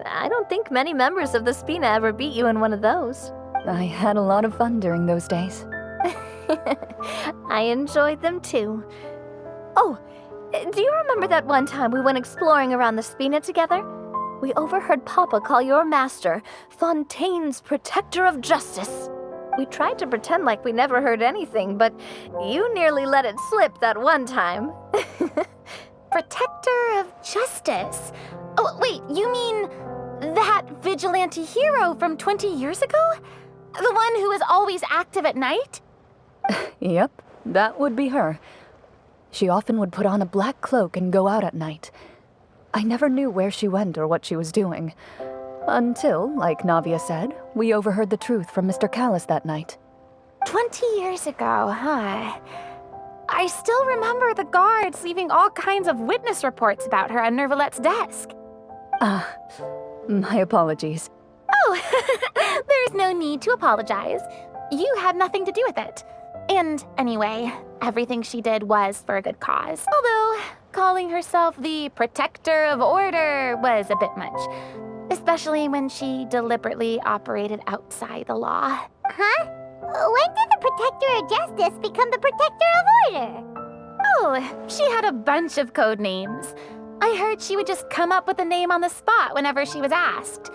I don't think many members of the Spina ever beat you in one of those. I had a lot of fun during those days. I enjoyed them too. Oh, do you remember that one time we went exploring around the Spina together? We overheard Papa call your master Fontaine's Protector of Justice. We tried to pretend like we never heard anything, but you nearly let it slip that one time. Protector of Justice? Oh, wait, you mean that vigilante hero from 20 years ago? The one who is always active at night? Yep, that would be her. She often would put on a black cloak and go out at night. I never knew where she went or what she was doing. Until, like Navia said, we overheard the truth from Mr. Callis that night. 20 years ago, huh? I still remember the guards leaving all kinds of witness reports about her on Nervalette's desk. My apologies. Oh, there's no need to apologize. You had nothing to do with it. And anyway, everything she did was for a good cause. Although, calling herself the Protector of Order was a bit much. Especially when she deliberately operated outside the law. Huh? When did the Protector of Justice become the Protector of Order? Oh, she had a bunch of code names. I heard she would just come up with a name on the spot whenever she was asked.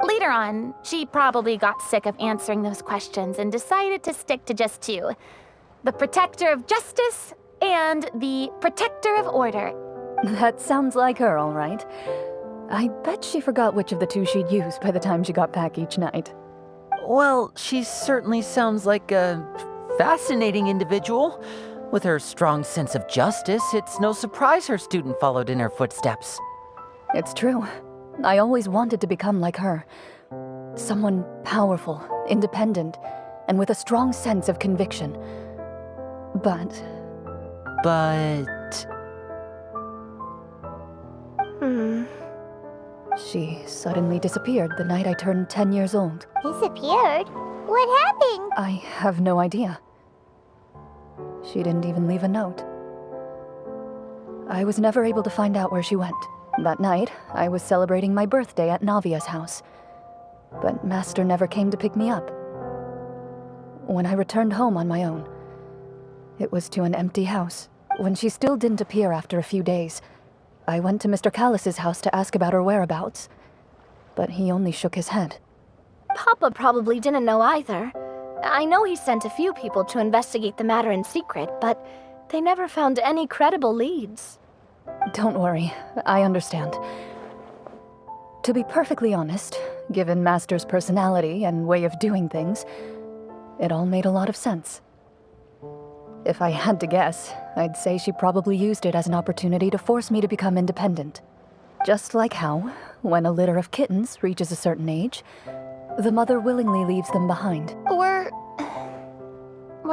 Later on, she probably got sick of answering those questions and decided to stick to just two. The Protector of Justice and the Protector of Order. That sounds like her, all right. I bet she forgot which of the two she'd use by the time she got back each night. Well, she certainly sounds like a fascinating individual. With her strong sense of justice, it's no surprise her student followed in her footsteps. It's true. I always wanted to become like her. Someone powerful, independent, and with a strong sense of conviction. But... She suddenly disappeared the night I turned 10 years old. Disappeared? What happened? I have no idea. She didn't even leave a note. I was never able to find out where she went. That night, I was celebrating my birthday at Navia's house. But Master never came to pick me up. When I returned home on my own, it was to an empty house. When she still didn't appear after a few days, I went to Mr. Callis's house to ask about her whereabouts. But he only shook his head. Papa probably didn't know either. I know he sent a few people to investigate the matter in secret, but they never found any credible leads. Don't worry, I understand. To be perfectly honest, given Master's personality and way of doing things, it all made a lot of sense. If I had to guess, I'd say she probably used it as an opportunity to force me to become independent. Just like how, when a litter of kittens reaches a certain age, the mother willingly leaves them behind. Were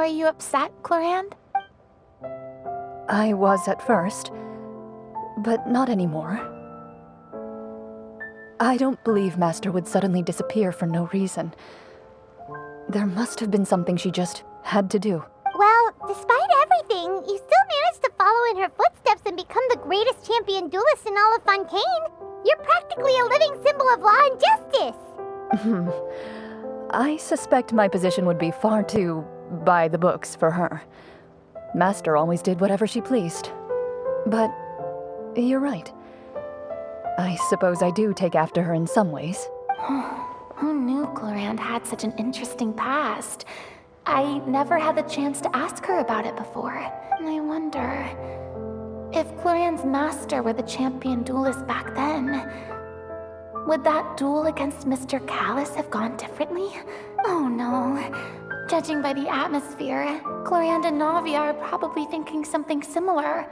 you upset, Clorinde? I was at first, but not anymore. I don't believe Master would suddenly disappear for no reason. There must have been something she just had to do. Well, despite everything, you still managed to follow in her footsteps and become the greatest champion duelist in all of Fontaine. You're practically a living symbol of law and justice. I suspect my position would be far too by the books for her. Master always did whatever she pleased. But you're right. I suppose I do take after her in some ways. Who knew Clorinde had such an interesting past? I never had the chance to ask her about it before. And I wonder if Clorinde's master were the champion duelist back then. Would that duel against Mr. Callis have gone differently? Oh no. Judging by the atmosphere, Clorinde and Navia are probably thinking something similar.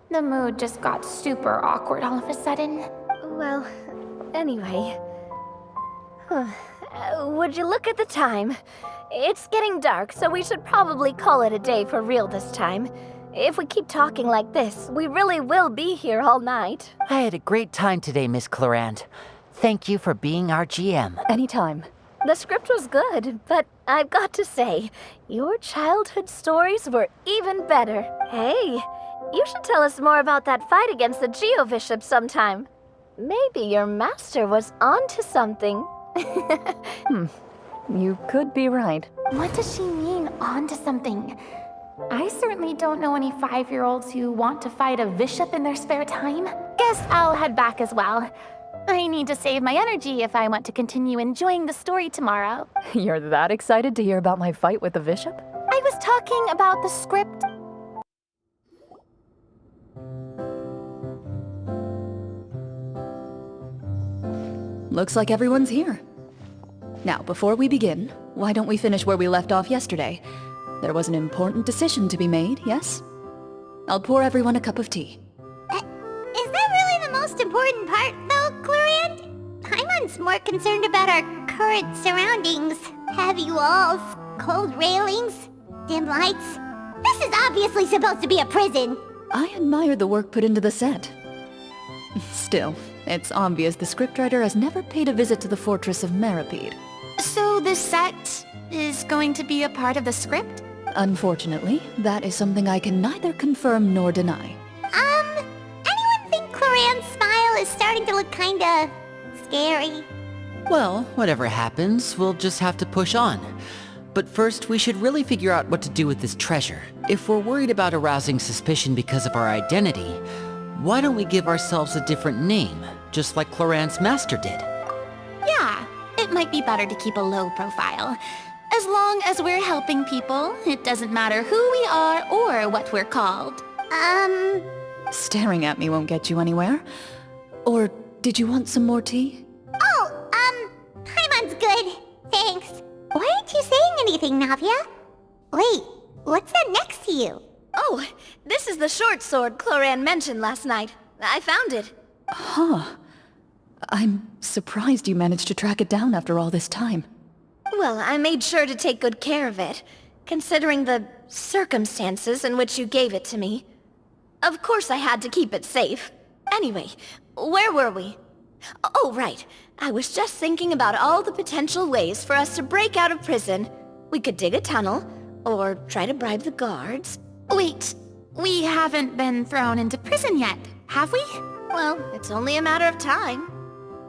The mood just got super awkward all of a sudden. Well, anyway. Would you look at the time? It's getting dark, so we should probably call it a day for real this time. If we keep talking like this, we really will be here all night. I had a great time today, Miss Clorinde. Thank you for being our GM. Anytime. The script was good, but I've got to say, your childhood stories were even better. Hey, you should tell us more about that fight against the Geo-Bishop sometime. Maybe your master was onto something. You could be right. What does she mean, onto something? I certainly don't know any 5-year-olds who want to fight a bishop in their spare time. Guess I'll head back as well. I need to save my energy if I want to continue enjoying the story tomorrow. You're that excited to hear about my fight with the bishop? I was talking about the script. Looks like everyone's here. Now, before we begin, why don't we finish where we left off yesterday? There was an important decision to be made, yes? I'll pour everyone a cup of tea. Is that really the most important part, though, Clorinde? Paimon's more concerned about our current surroundings. Heavy walls, cold railings, dim lights. This is obviously supposed to be a prison. I admired the work put into the set. Still, it's obvious the scriptwriter has never paid a visit to the fortress of Rapperia. So this set is going to be a part of the script? Unfortunately, that is something I can neither confirm nor deny. Anyone think Clorinde's smile is starting to look kinda scary? Well, whatever happens, we'll just have to push on. But first, we should really figure out what to do with this treasure. If we're worried about arousing suspicion because of our identity, why don't we give ourselves a different name, just like Clorinde's master did? Yeah, it might be better to keep a low profile. As long as we're helping people, it doesn't matter who we are or what we're called. Staring at me won't get you anywhere. Or did you want some more tea? Paimon's good. Thanks. Why aren't you saying anything, Navia? Wait, what's that next to you? Oh, this is the short sword Clorinde mentioned last night. I found it. Huh. I'm surprised you managed to track it down after all this time. Well, I made sure to take good care of it, considering the circumstances in which you gave it to me. Of course I had to keep it safe. Anyway, where were we? Oh, right. I was just thinking about all the potential ways for us to break out of prison. We could dig a tunnel, or try to bribe the guards. Wait, we haven't been thrown into prison yet, have we? Well, it's only a matter of time.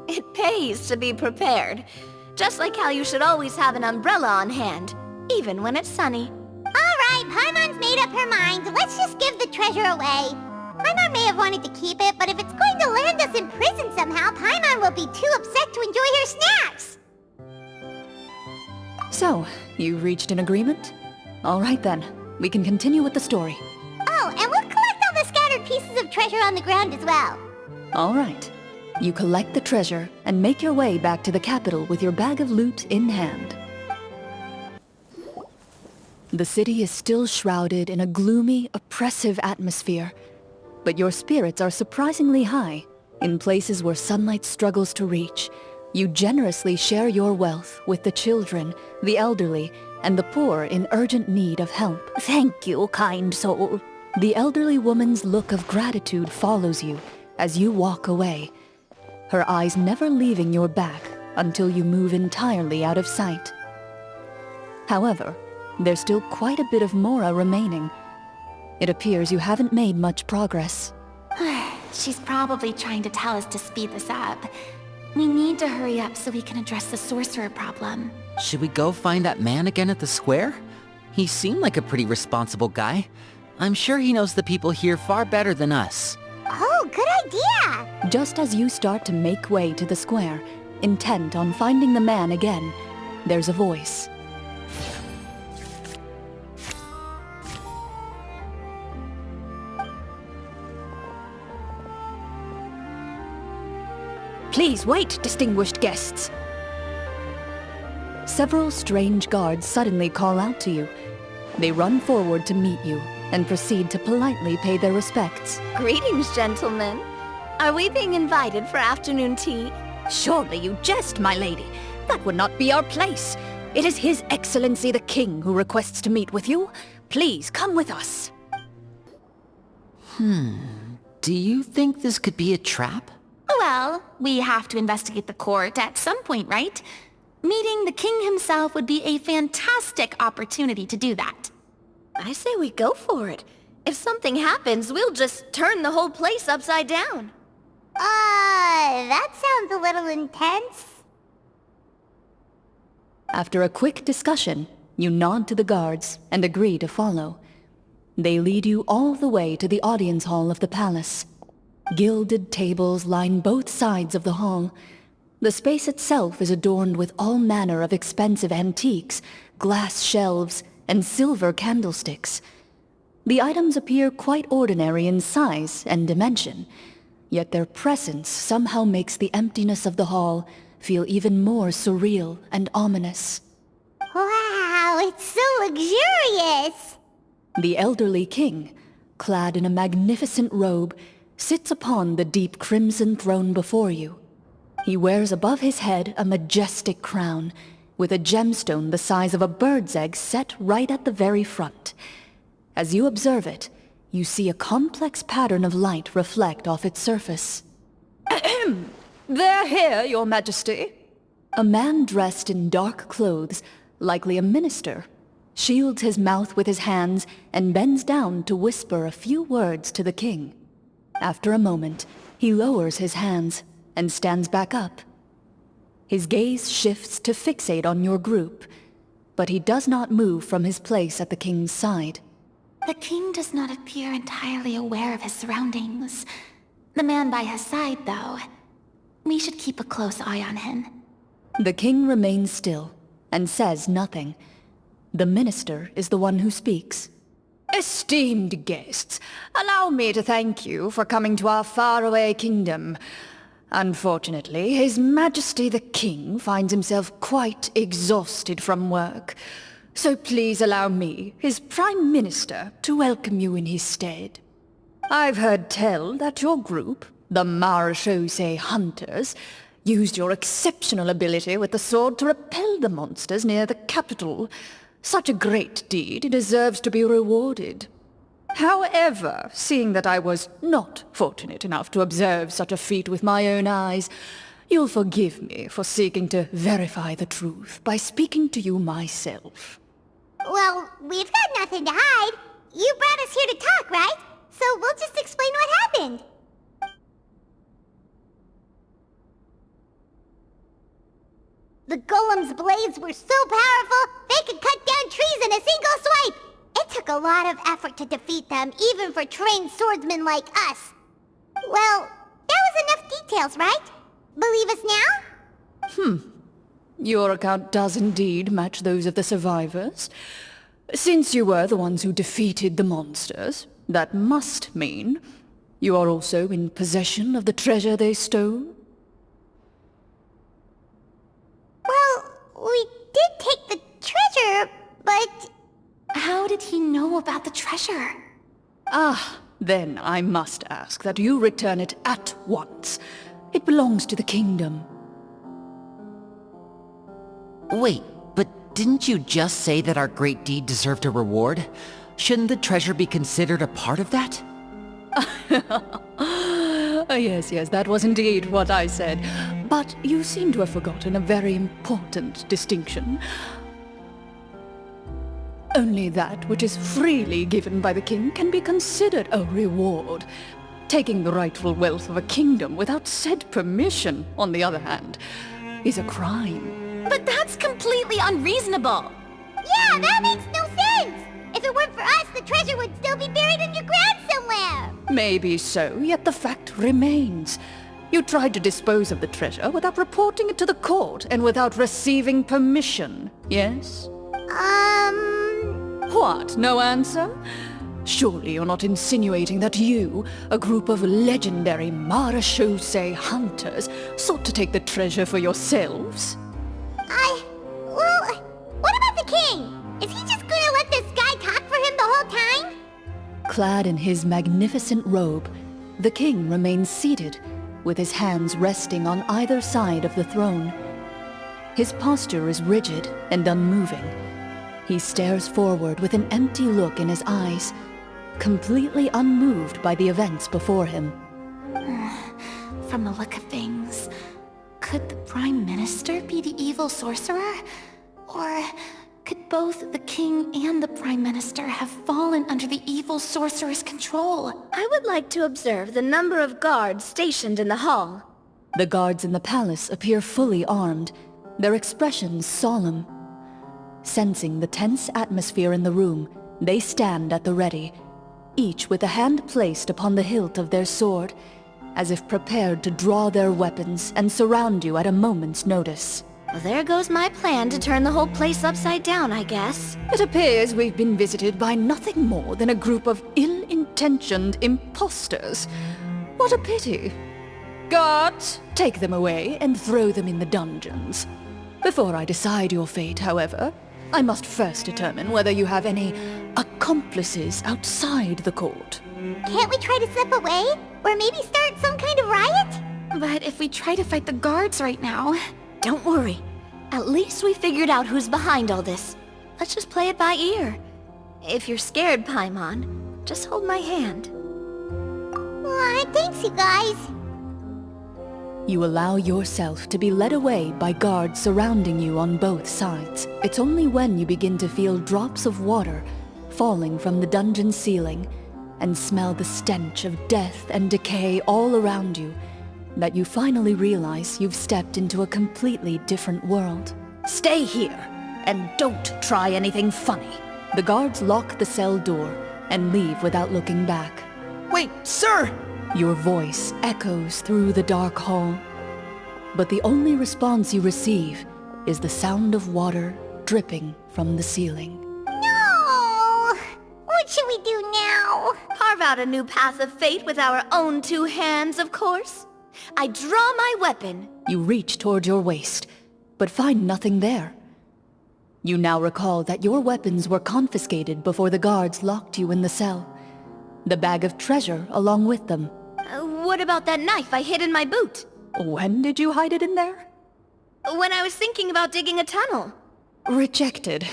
It pays to be prepared. Just like how you should always have an umbrella on hand, even when it's sunny. Alright, Paimon's made up her mind. Let's just give the treasure away. Paimon may have wanted to keep it, but if it's going to land us in prison somehow, Paimon will be too upset to enjoy her snacks. So, you reached an agreement? All right then, we can continue with the story. Oh, and we'll collect all the scattered pieces of treasure on the ground as well. All right. You collect the treasure and make your way back to the capital with your bag of loot in hand. The city is still shrouded in a gloomy, oppressive atmosphere, but your spirits are surprisingly high. In places where sunlight struggles to reach, you generously share your wealth with the children, the elderly, and the poor in urgent need of help. Thank you, kind soul. The elderly woman's look of gratitude follows you as you walk away, her eyes never leaving your back until you move entirely out of sight. However, there's still quite a bit of Mora remaining. It appears you haven't made much progress. She's probably trying to tell us to speed this up. We need to hurry up so we can address the sorcerer problem. Should we go find that man again at the square? He seemed like a pretty responsible guy. I'm sure he knows the people here far better than us. Oh, good idea! Just as you start to make way to the square, intent on finding the man again, there's a voice. Please wait, distinguished guests. several strange guards suddenly call out to you. They run forward to meet you and proceed to politely pay their respects. Greetings, gentlemen. Are we being invited for afternoon tea? Surely you jest, my lady. That would not be our place. It is His Excellency the King who requests to meet with you. Please come with us. Do you think this could be a trap? Well, we have to investigate the court at some point, right? Meeting the king himself would be a fantastic opportunity to do that. I say we go for it. If something happens, we'll just turn the whole place upside down. That sounds a little intense. After a quick discussion, you nod to the guards and agree to follow. They lead you all the way to the audience hall of the palace. Gilded tables line both sides of the hall. The space itself is adorned with all manner of expensive antiques, glass shelves, and silver candlesticks. The items appear quite ordinary in size and dimension, yet their presence somehow makes the emptiness of the hall feel even more surreal and ominous. Wow, it's so luxurious! The elderly king, clad in a magnificent robe, sits upon the deep crimson throne before you. He wears above his head a majestic crown, with a gemstone the size of a bird's egg set right at the very front. As you observe it, you see a complex pattern of light reflect off its surface. Ahem! They're here, Your Majesty. A man dressed in dark clothes, likely a minister, shields his mouth with his hands and bends down to whisper a few words to the king. After a moment, he lowers his hands and stands back up. His gaze shifts to fixate on your group, but he does not move from his place at the king's side. The king does not appear entirely aware of his surroundings. The man by his side, though. We should keep a close eye on him. The king remains still and says nothing. The minister is the one who speaks. Esteemed guests, allow me to thank you for coming to our faraway kingdom. Unfortunately, His Majesty the King finds himself quite exhausted from work. So please allow me, his Prime Minister, to welcome you in his stead. I've heard tell that your group, the Marechaussee Hunters, used your exceptional ability with the sword to repel the monsters near the capital. Such a great deed deserves to be rewarded. However, seeing that I was not fortunate enough to observe such a feat with my own eyes, you'll forgive me for seeking to verify the truth by speaking to you myself. Well, we've got nothing to hide. You brought us here to talk, right? So we'll just explain what happened. The golem's blades were so powerful, they could cut down trees in a single swipe! It took a lot of effort to defeat them, even for trained swordsmen like us. Well, that was enough details, right? Believe us now? Your account does indeed match those of the survivors. Since you were the ones who defeated the monsters, that must mean you are also in possession of the treasure they stole? Well, we did take the treasure, but... How did he know about the treasure? Then I must ask that you return it at once. It belongs to the kingdom. Wait, but didn't you just say that our great deed deserved a reward? Shouldn't the treasure be considered a part of that? Yes, that was indeed what I said. But you seem to have forgotten a very important distinction. Only that which is freely given by the king can be considered a reward. Taking the rightful wealth of a kingdom without said permission, on the other hand, is a crime. But that's completely unreasonable! Yeah, that makes no sense! If it weren't for us, the treasure would still be buried underground somewhere! Maybe so, yet the fact remains. You tried to dispose of the treasure without reporting it to the court and without receiving permission, yes? What, no answer? Surely you're not insinuating that you, a group of legendary Marechaussee hunters, sought to take the treasure for yourselves? Well, doing? Is he just gonna let this guy talk for him the whole time? Clad in his magnificent robe, the king remains seated, with his hands resting on either side of the throne. His posture is rigid and unmoving. He stares forward with an empty look in his eyes, completely unmoved by the events before him. From the look of things, could the Prime Minister be the evil sorcerer? Or could both the King and the Prime Minister have fallen under the evil sorcerer's control? I would like to observe the number of guards stationed in the hall. The guards in the palace appear fully armed, their expressions solemn. Sensing the tense atmosphere in the room, they stand at the ready, each with a hand placed upon the hilt of their sword, as if prepared to draw their weapons and surround you at a moment's notice. Well, there goes my plan to turn the whole place upside down, I guess. It appears we've been visited by nothing more than a group of ill-intentioned imposters. What a pity. Guards, take them away and throw them in the dungeons. Before I decide your fate, however, I must first determine whether you have any accomplices outside the court. Can't we try to slip away? Or maybe start some kind of riot? But if we try to fight the guards right now... Don't worry. At least we figured out who's behind all this. Let's just play it by ear. If you're scared, Paimon, just hold my hand. Aw, thanks, you guys. You allow yourself to be led away by guards surrounding you on both sides. It's only when you begin to feel drops of water falling from the dungeon ceiling and smell the stench of death and decay all around you that you finally realize you've stepped into a completely different world. Stay here, and don't try anything funny. The guards lock the cell door and leave without looking back. Wait, sir! Your voice echoes through the dark hall, but the only response you receive is the sound of water dripping from the ceiling. No! What should we do now? Carve out a new path of fate with our own two hands, of course. I draw my weapon. You reach toward your waist, but find nothing there. You now recall that your weapons were confiscated before the guards locked you in the cell. The bag of treasure along with them. What about that knife I hid in my boot? When did you hide it in there? When I was thinking about digging a tunnel. Rejected.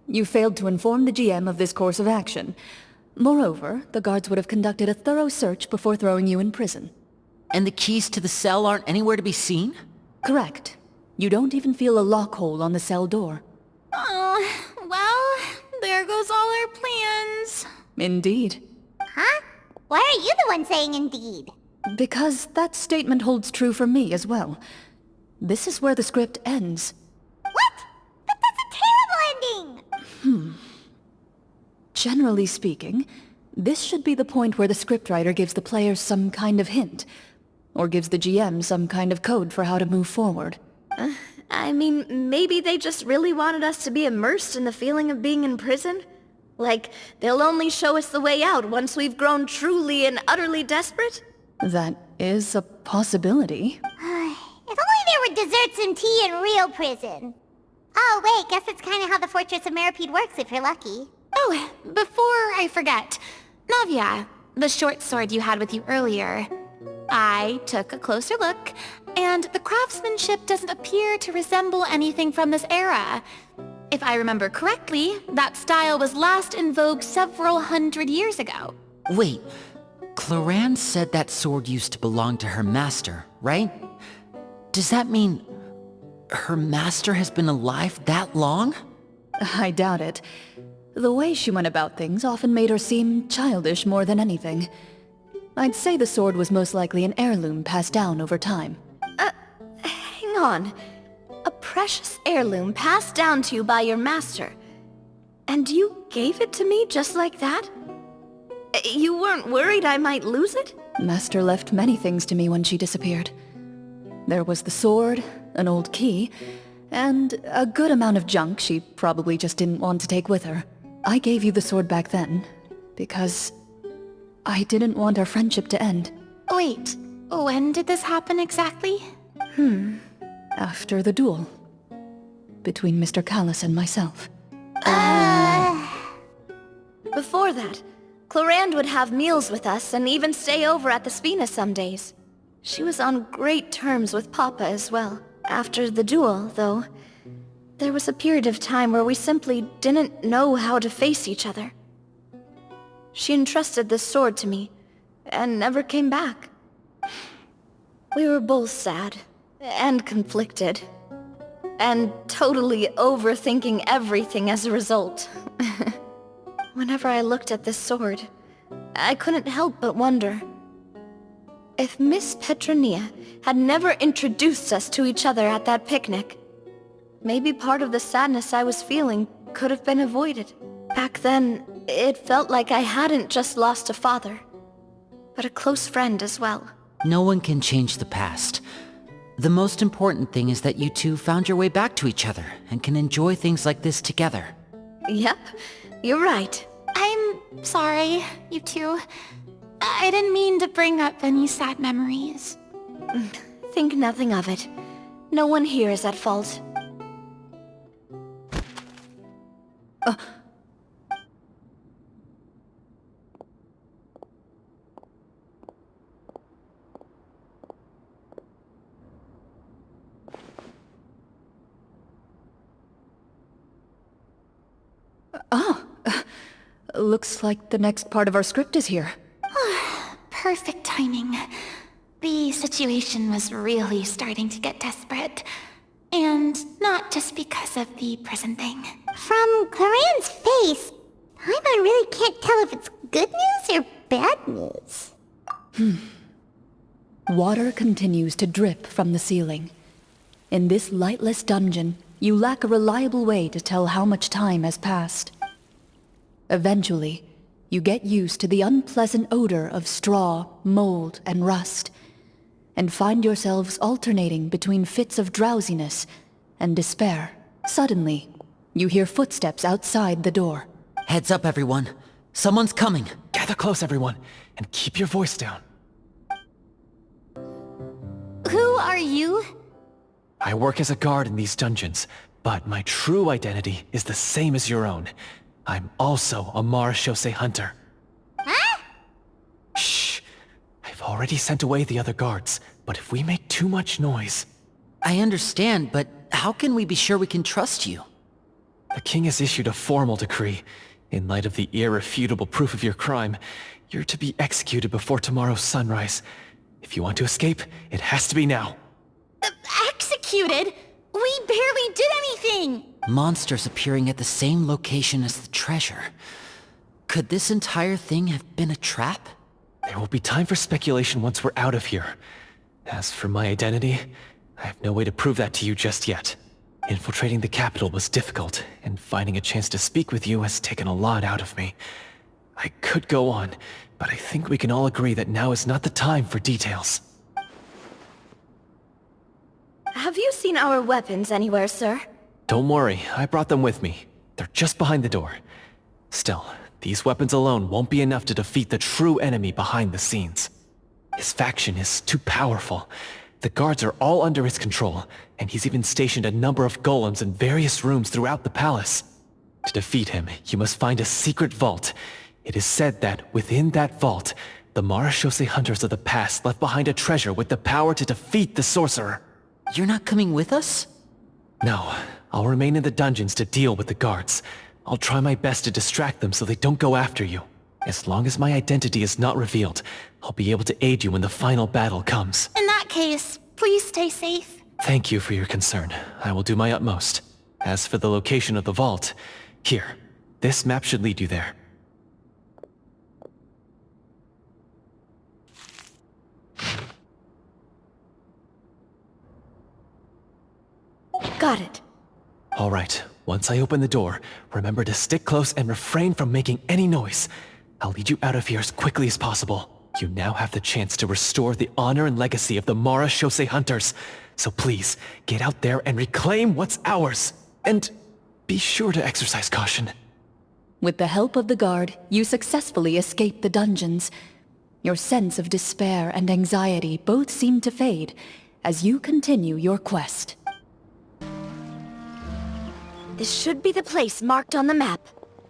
You failed to inform the GM of this course of action. Moreover, the guards would have conducted a thorough search before throwing you in prison. And the keys to the cell aren't anywhere to be seen? Correct. You don't even feel a lock hole on the cell door. Well, there goes all our plans. Indeed. Huh? Why are you the one saying indeed? Because that statement holds true for me as well. This is where the script ends. What? But that's a terrible ending! Generally speaking, this should be the point where the scriptwriter gives the players some kind of hint, or gives the GM some kind of code for how to move forward. I mean, maybe they just really wanted us to be immersed in the feeling of being in prison? Like, they'll only show us the way out once we've grown truly and utterly desperate? That is a possibility. If only there were desserts and tea in real prison. Oh wait, guess that's kind of how the Fortress of Meripede works if you're lucky. Oh, before I forget, Navia, the short sword you had with you earlier. I took a closer look, and the craftsmanship doesn't appear to resemble anything from this era. If I remember correctly, that style was last in vogue several hundred years ago. Wait, Clorinde said that sword used to belong to her master, right? Does that mean her master has been alive that long? I doubt it. The way she went about things often made her seem childish more than anything. I'd say the sword was most likely an heirloom passed down over time. Hang on. A precious heirloom passed down to you by your master. And you gave it to me just like that? You weren't worried I might lose it? Master left many things to me when she disappeared. There was the sword, an old key, and a good amount of junk she probably just didn't want to take with her. I gave you the sword back then, because I didn't want our friendship to end. Wait, when did this happen exactly? After the duel. Between Mr. Callis and myself. Before that, Clorinde would have meals with us and even stay over at the Spina some days. She was on great terms with Papa as well. After the duel, though, there was a period of time where we simply didn't know how to face each other. She entrusted this sword to me, and never came back. We were both sad, and conflicted, and totally overthinking everything as a result. Whenever I looked at this sword, I couldn't help but wonder if Miss Petronia had never introduced us to each other at that picnic. Maybe part of the sadness I was feeling could have been avoided. Back then, it felt like I hadn't just lost a father, but a close friend as well. No one can change the past. The most important thing is that you two found your way back to each other and can enjoy things like this together. Yep, you're right. I'm sorry, you two. I didn't mean to bring up any sad memories. Think nothing of it. No one here is at fault. Looks like the next part of our script is here. Perfect timing. The situation was really starting to get desperate. And not just because of the prison thing. From Clorinde's face, Paimon really can't tell if it's good news or bad news. Water continues to drip from the ceiling. In this lightless dungeon, you lack a reliable way to tell how much time has passed. Eventually, you get used to the unpleasant odor of straw, mold, and rust, and find yourselves alternating between fits of drowsiness and despair. Suddenly, you hear footsteps outside the door. Heads up, everyone. Someone's coming. Gather close, everyone, and keep your voice down. Who are you? I work as a guard in these dungeons, but my true identity is the same as your own. I'm also a marechaussee hunter. Huh? Shh! I've already sent away the other guards, but if we make too much noise... I understand, but how can we be sure we can trust you? The king has issued a formal decree. In light of the irrefutable proof of your crime, you're to be executed before tomorrow's sunrise. If you want to escape, it has to be now. Executed? We barely did anything! Monsters appearing at the same location as the treasure. Could this entire thing have been a trap? There will be time for speculation once we're out of here. As for my identity, I have no way to prove that to you just yet. Infiltrating the capital was difficult, and finding a chance to speak with you has taken a lot out of me. I could go on, but I think we can all agree that now is not the time for details. Have you seen our weapons anywhere, sir? Don't worry, I brought them with me. They're just behind the door. Still, these weapons alone won't be enough to defeat the true enemy behind the scenes. His faction is too powerful. The guards are all under his control, and he's even stationed a number of golems in various rooms throughout the palace. To defeat him, you must find a secret vault. It is said that within that vault, the marechaussee hunters of the past left behind a treasure with the power to defeat the sorcerer. You're not coming with us? No, I'll remain in the dungeons to deal with the guards. I'll try my best to distract them so they don't go after you. As long as my identity is not revealed, I'll be able to aid you when the final battle comes. In that case, please stay safe. Thank you for your concern. I will do my utmost. As for the location of the vault, here, this map should lead you there. Got it. All right, once I open the door, remember to stick close and refrain from making any noise. I'll lead you out of here as quickly as possible. You now have the chance to restore the honor and legacy of the marechaussee hunters. So please, get out there and reclaim what's ours. And be sure to exercise caution. With the help of the guard, you successfully escape the dungeons. Your sense of despair and anxiety both seem to fade as you continue your quest. This should be the place marked on the map.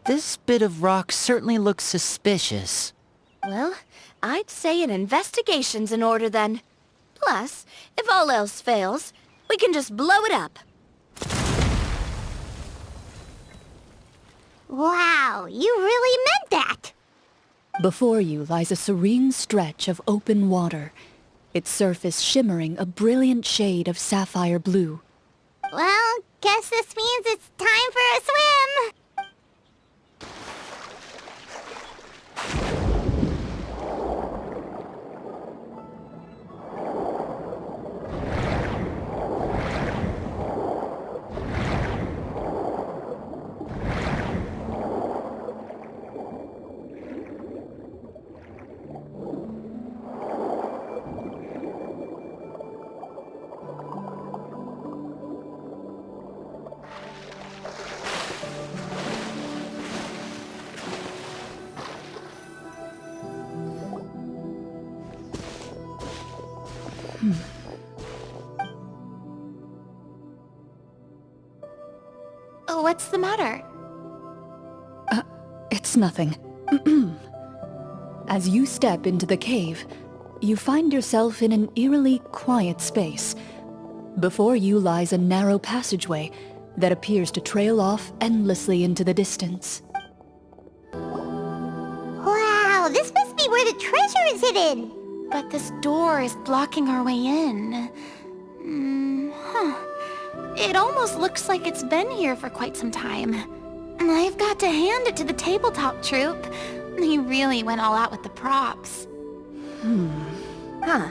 This bit of rock certainly looks suspicious. Well, I'd say an investigation's in order then. Plus, if all else fails, we can just blow it up. Wow, you really meant that! Before you lies a serene stretch of open water, its surface shimmering a brilliant shade of sapphire blue. Well, guess this means it's time for a swim! What's the matter? It's nothing. As you step into the cave, you find yourself in an eerily quiet space. Before you lies a narrow passageway that appears to trail off endlessly into the distance. Wow, this must be where the treasure is hidden! But this door is blocking our way in. It almost looks like it's been here for quite some time. I've got to hand it to the Tabletop Troupe. They really went all out with the props. Huh.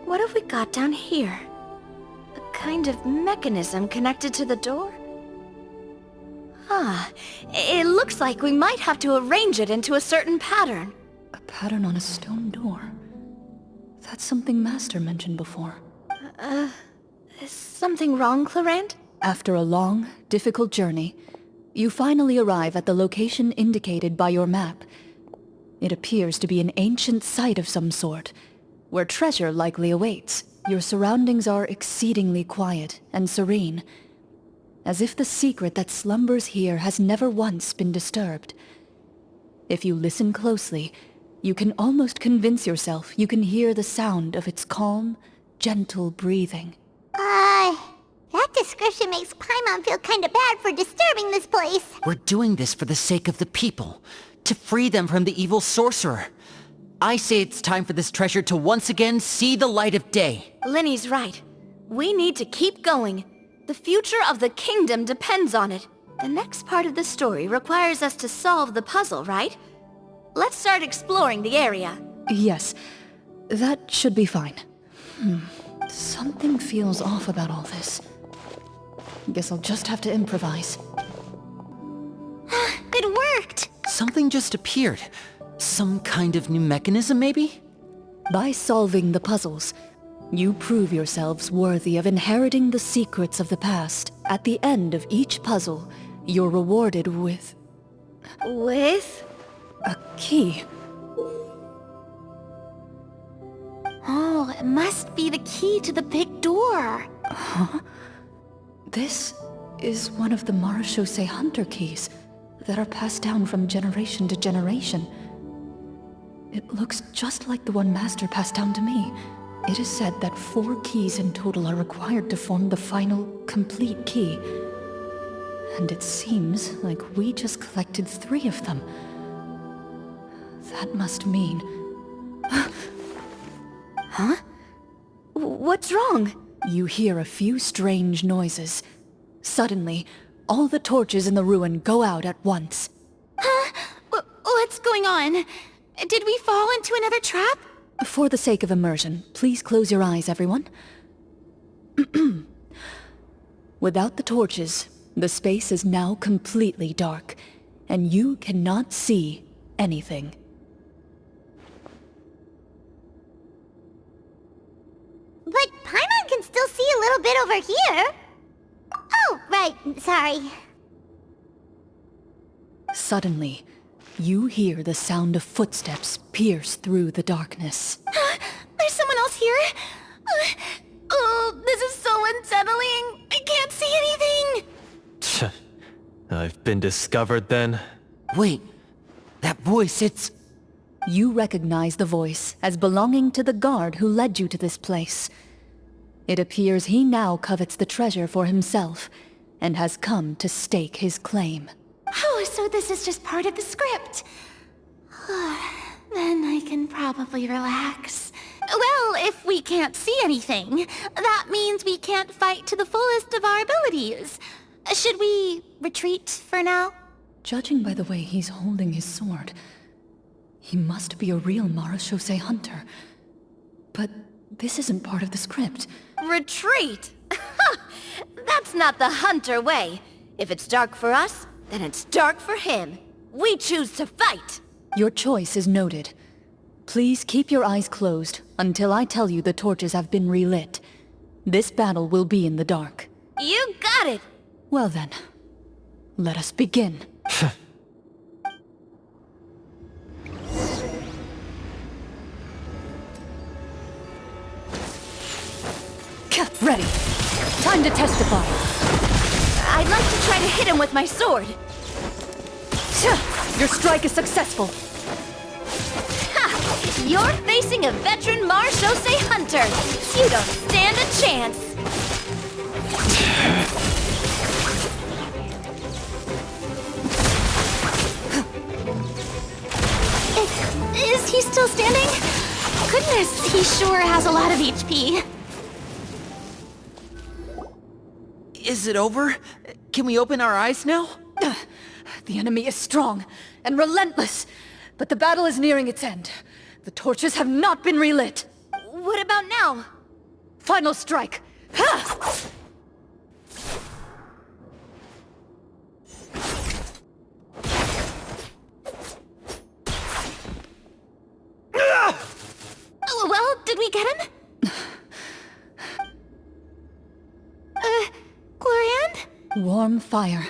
What have we got down here? A kind of mechanism connected to the door? It looks like we might have to arrange it into a certain pattern. A pattern on a stone door. That's something Master mentioned before. Is something wrong, Clorinde? After a long, difficult journey, you finally arrive at the location indicated by your map. It appears to be an ancient site of some sort, where treasure likely awaits. Your surroundings are exceedingly quiet and serene, as if the secret that slumbers here has never once been disturbed. If you listen closely, you can almost convince yourself you can hear the sound of its calm, gentle breathing. That description makes Paimon feel kinda bad for disturbing this place. We're doing this for the sake of the people, to free them from the evil sorcerer. I say it's time for this treasure to once again see the light of day. Linny's right. We need to keep going. The future of the kingdom depends on it. The next part of the story requires us to solve the puzzle, right? Let's start exploring the area. Yes, that should be fine. Something feels off about all this. Guess I'll just have to improvise. It worked! Something just appeared. Some kind of new mechanism, maybe? By solving the puzzles, you prove yourselves worthy of inheriting the secrets of the past. At the end of each puzzle, you're rewarded with With? a key. Oh, it must be the key to the big door. This is one of the Marechaussee Hunter keys that are passed down from generation to generation. It looks just like the one Master passed down to me. It is said that 4 keys in total are required to form the final, complete key. And it seems like we just collected 3 of them. That must mean... Huh? What's wrong? You hear a few strange noises. Suddenly, all the torches in the ruin go out at once. What's going on? Did we fall into another trap? For the sake of immersion, please close your eyes, everyone. Without the torches, the space is now completely dark, and you cannot see anything. But Paimon can still see a little bit over here. Oh, right, sorry. Suddenly, you hear the sound of footsteps pierce through the darkness. There's someone else here? Oh, this is so unsettling. I can't see anything. I've been discovered then? Wait, that voice, it's... You recognize the voice as belonging to the guard who led you to this place. It appears he now covets the treasure for himself, and has come to stake his claim. Oh, so this is just part of the script. Then I can probably relax. Well, if we can't see anything, that means we can't fight to the fullest of our abilities. Should we retreat for now? Judging by the way he's holding his sword, he must be a real Marachose hunter. But this isn't part of the script. Retreat? That's not the hunter way. If it's dark for us, then it's dark for him. We choose to fight. Your choice is noted. Please keep your eyes closed until I tell you the torches have been relit. This battle will be in the dark. You got it! Well then, let us begin. Ready. Time to testify. I'd like to try to hit him with my sword. Your strike is successful. Ha! You're facing a veteran Marachose hunter. You don't stand a chance. Is he still standing? Goodness, he sure has a lot of HP. Is it over? Can we open our eyes now? The enemy is strong and relentless, but the battle is nearing its end. The torches have not been relit. What about now? Final strike. Ha! Well, did we get him? Clorinde? Warm fire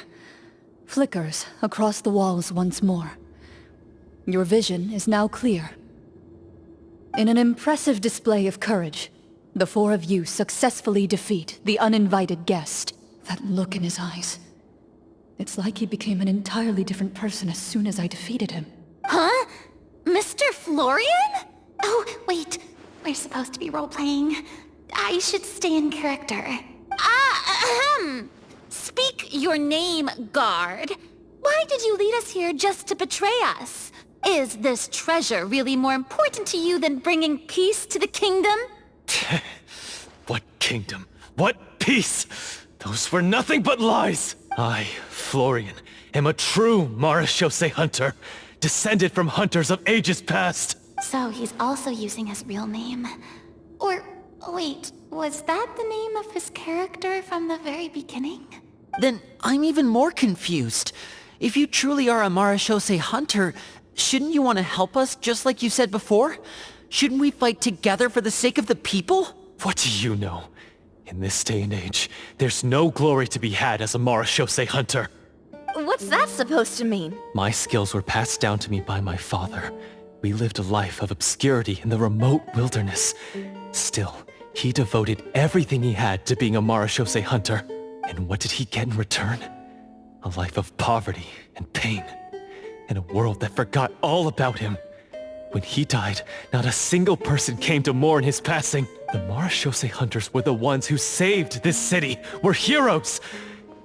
flickers across the walls once more. Your vision is now clear. In an impressive display of courage, the four of you successfully defeat the uninvited guest. That look in his eyes. It's like he became an entirely different person as soon as I defeated him. Huh? Mr. Florian? Oh, wait. We're supposed to be role-playing. I should stay in character. Speak your name, guard. Why did you lead us here just to betray us? Is this treasure really more important to you than bringing peace to the kingdom? What kingdom? What peace? Those were nothing but lies! I, Florian, am a true Marachose hunter, descended from hunters of ages past. So he's also using his real name. Or, wait, was that the name of his character from the very beginning? Then I'm even more confused. If you truly are a Marachose hunter, shouldn't you want to help us just like you said before? Shouldn't we fight together for the sake of the people? What do you know? In this day and age, there's no glory to be had as a Marachose hunter. What's that supposed to mean? My skills were passed down to me by my father. We lived a life of obscurity in the remote wilderness. Still, he devoted everything he had to being a Marachose hunter. And what did he get in return? A life of poverty and pain. In a world that forgot all about him. When he died, not a single person came to mourn his passing. The Marachose hunters were the ones who saved this city. We're heroes.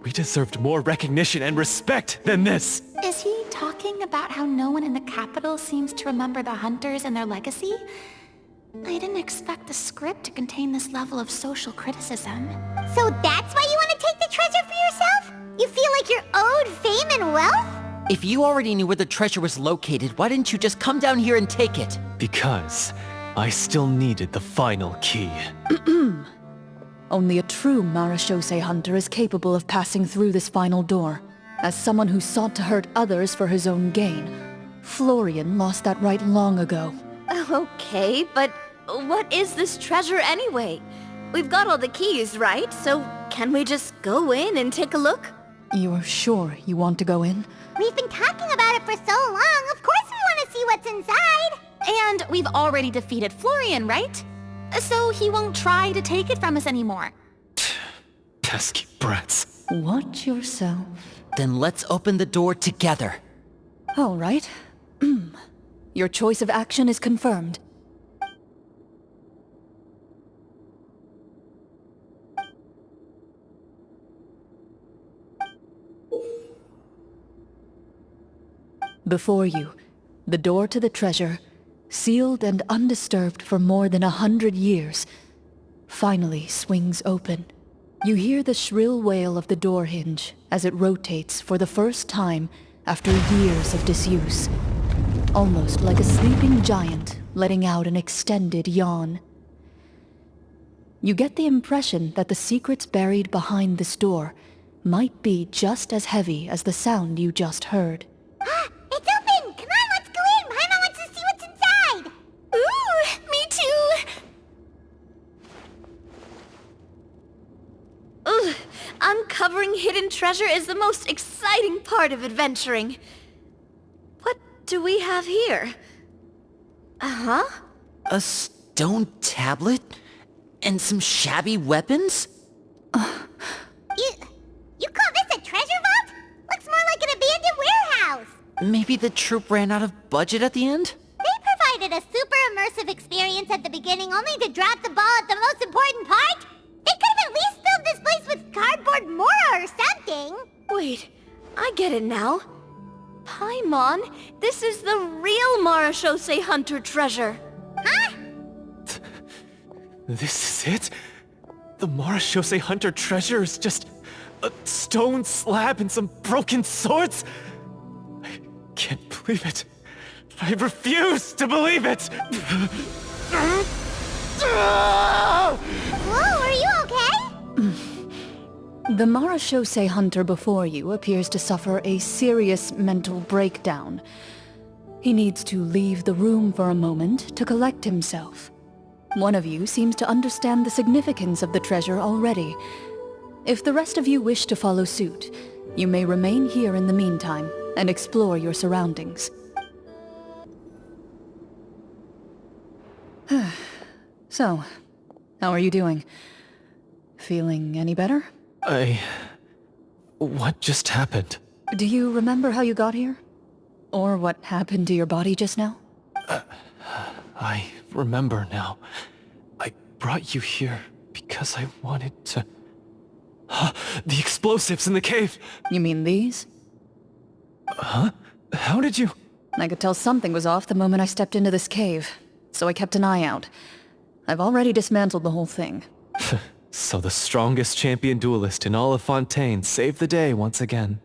We deserved more recognition and respect than this. Is he talking about how no one in the capital seems to remember the hunters and their legacy? I didn't expect the script to contain this level of social criticism. So that's why you want to take the treasure for yourself? You feel like you're owed fame and wealth? If you already knew where the treasure was located, why didn't you just come down here and take it? Because I still needed the final key. Only a true Marachose hunter is capable of passing through this final door. As someone who sought to hurt others for his own gain, Florian lost that right long ago. Okay, but what is this treasure anyway? We've got all the keys, right? So can we just go in and take a look? You're sure you want to go in? We've been talking about it for so long. Of course we want to see what's inside. And we've already defeated Florian, right? So he won't try to take it from us anymore. Pesky brats. Watch yourself. Then let's open the door together. All right. Your choice of action is confirmed. Before you, the door to the treasure, sealed and undisturbed for more than 100 years, finally swings open. You hear the shrill wail of the door hinge as it rotates for the first time after years of disuse, almost like a sleeping giant letting out an extended yawn. You get the impression that the secrets buried behind this door might be just as heavy as the sound you just heard. It's open! Come on, let's go in! Paimon wants to see what's inside! Ooh, me too! Ugh, uncovering hidden treasure is the most exciting part of adventuring. What do we have here? Uh-huh. A stone tablet? And some shabby weapons? You call this a treasure vault? Looks more like an abandoned warehouse! Maybe the troupe ran out of budget at the end? They provided a super immersive experience at the beginning only to drop the ball at the most important part? They could have at least filled this place with cardboard Mora or something! Wait, I get it now. Paimon, this is the real Marachose Hunter treasure. Huh? This is it? The Marachose Hunter treasure is just a stone slab and some broken swords? I can't believe it. I refuse to believe it! Whoa, are you okay? The Marachose Hunter before you appears to suffer a serious mental breakdown. He needs to leave the room for a moment to collect himself. One of you seems to understand the significance of the treasure already. If the rest of you wish to follow suit, you may remain here in the meantime and explore your surroundings. So, how are you doing? Feeling any better? What just happened? Do you remember how you got here? Or what happened to your body just now? I remember now. I brought you here because I wanted to... The explosives in the cave! You mean these? Huh? How did you... I could tell something was off the moment I stepped into this cave, so I kept an eye out. I've already dismantled the whole thing. So the strongest champion duelist in all of Fontaine saved the day once again.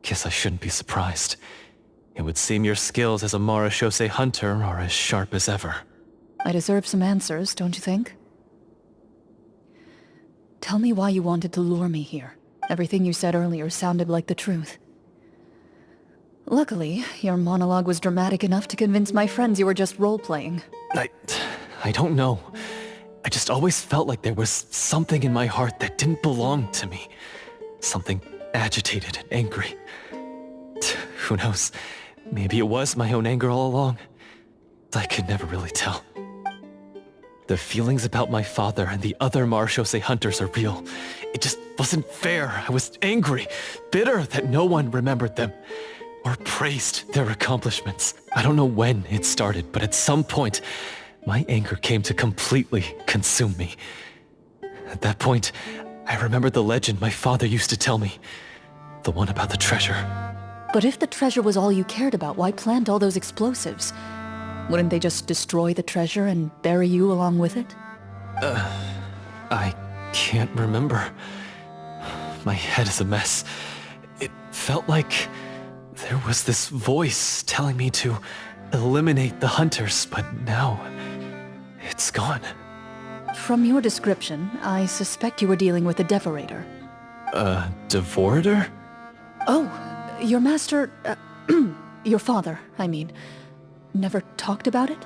Guess I shouldn't be surprised. It would seem your skills as a Marachose hunter are as sharp as ever. I deserve some answers, don't you think? Tell me why you wanted to lure me here. Everything you said earlier sounded like the truth. Luckily, your monologue was dramatic enough to convince my friends you were just role-playing. I don't know. I just always felt like there was something in my heart that didn't belong to me. Something agitated and angry. Who knows? Maybe it was my own anger all along. I could never really tell. The feelings about my father and the other Marachose hunters are real. It just wasn't fair. I was angry, bitter that no one remembered them or praised their accomplishments. I don't know when it started, but at some point, my anger came to completely consume me. At that point, I remembered the legend my father used to tell me. The one about the treasure. But if the treasure was all you cared about, why plant all those explosives? Wouldn't they just destroy the treasure and bury you along with it? I can't remember. My head is a mess. It felt like there was this voice telling me to eliminate the hunters, but now it's gone. From your description, I suspect you were dealing with a devorator. Devorator? Oh, your master... your father, I mean, never talked about it?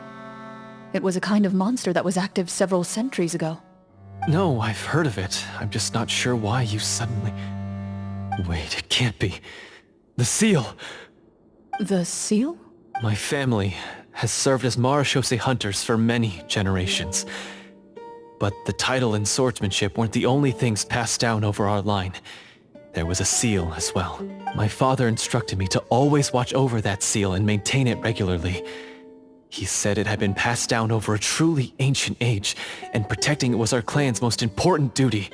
It was a kind of monster that was active several centuries ago. No, I've heard of it. I'm just not sure why you suddenly... Wait, it can't be. The seal! The seal? My family has served as Marachose hunters for many generations. But the title and swordsmanship weren't the only things passed down over our line. there was a seal as well. My father instructed me to always watch over that seal and maintain it regularly. He said it had been passed down over a truly ancient age, and protecting it was our clan's most important duty.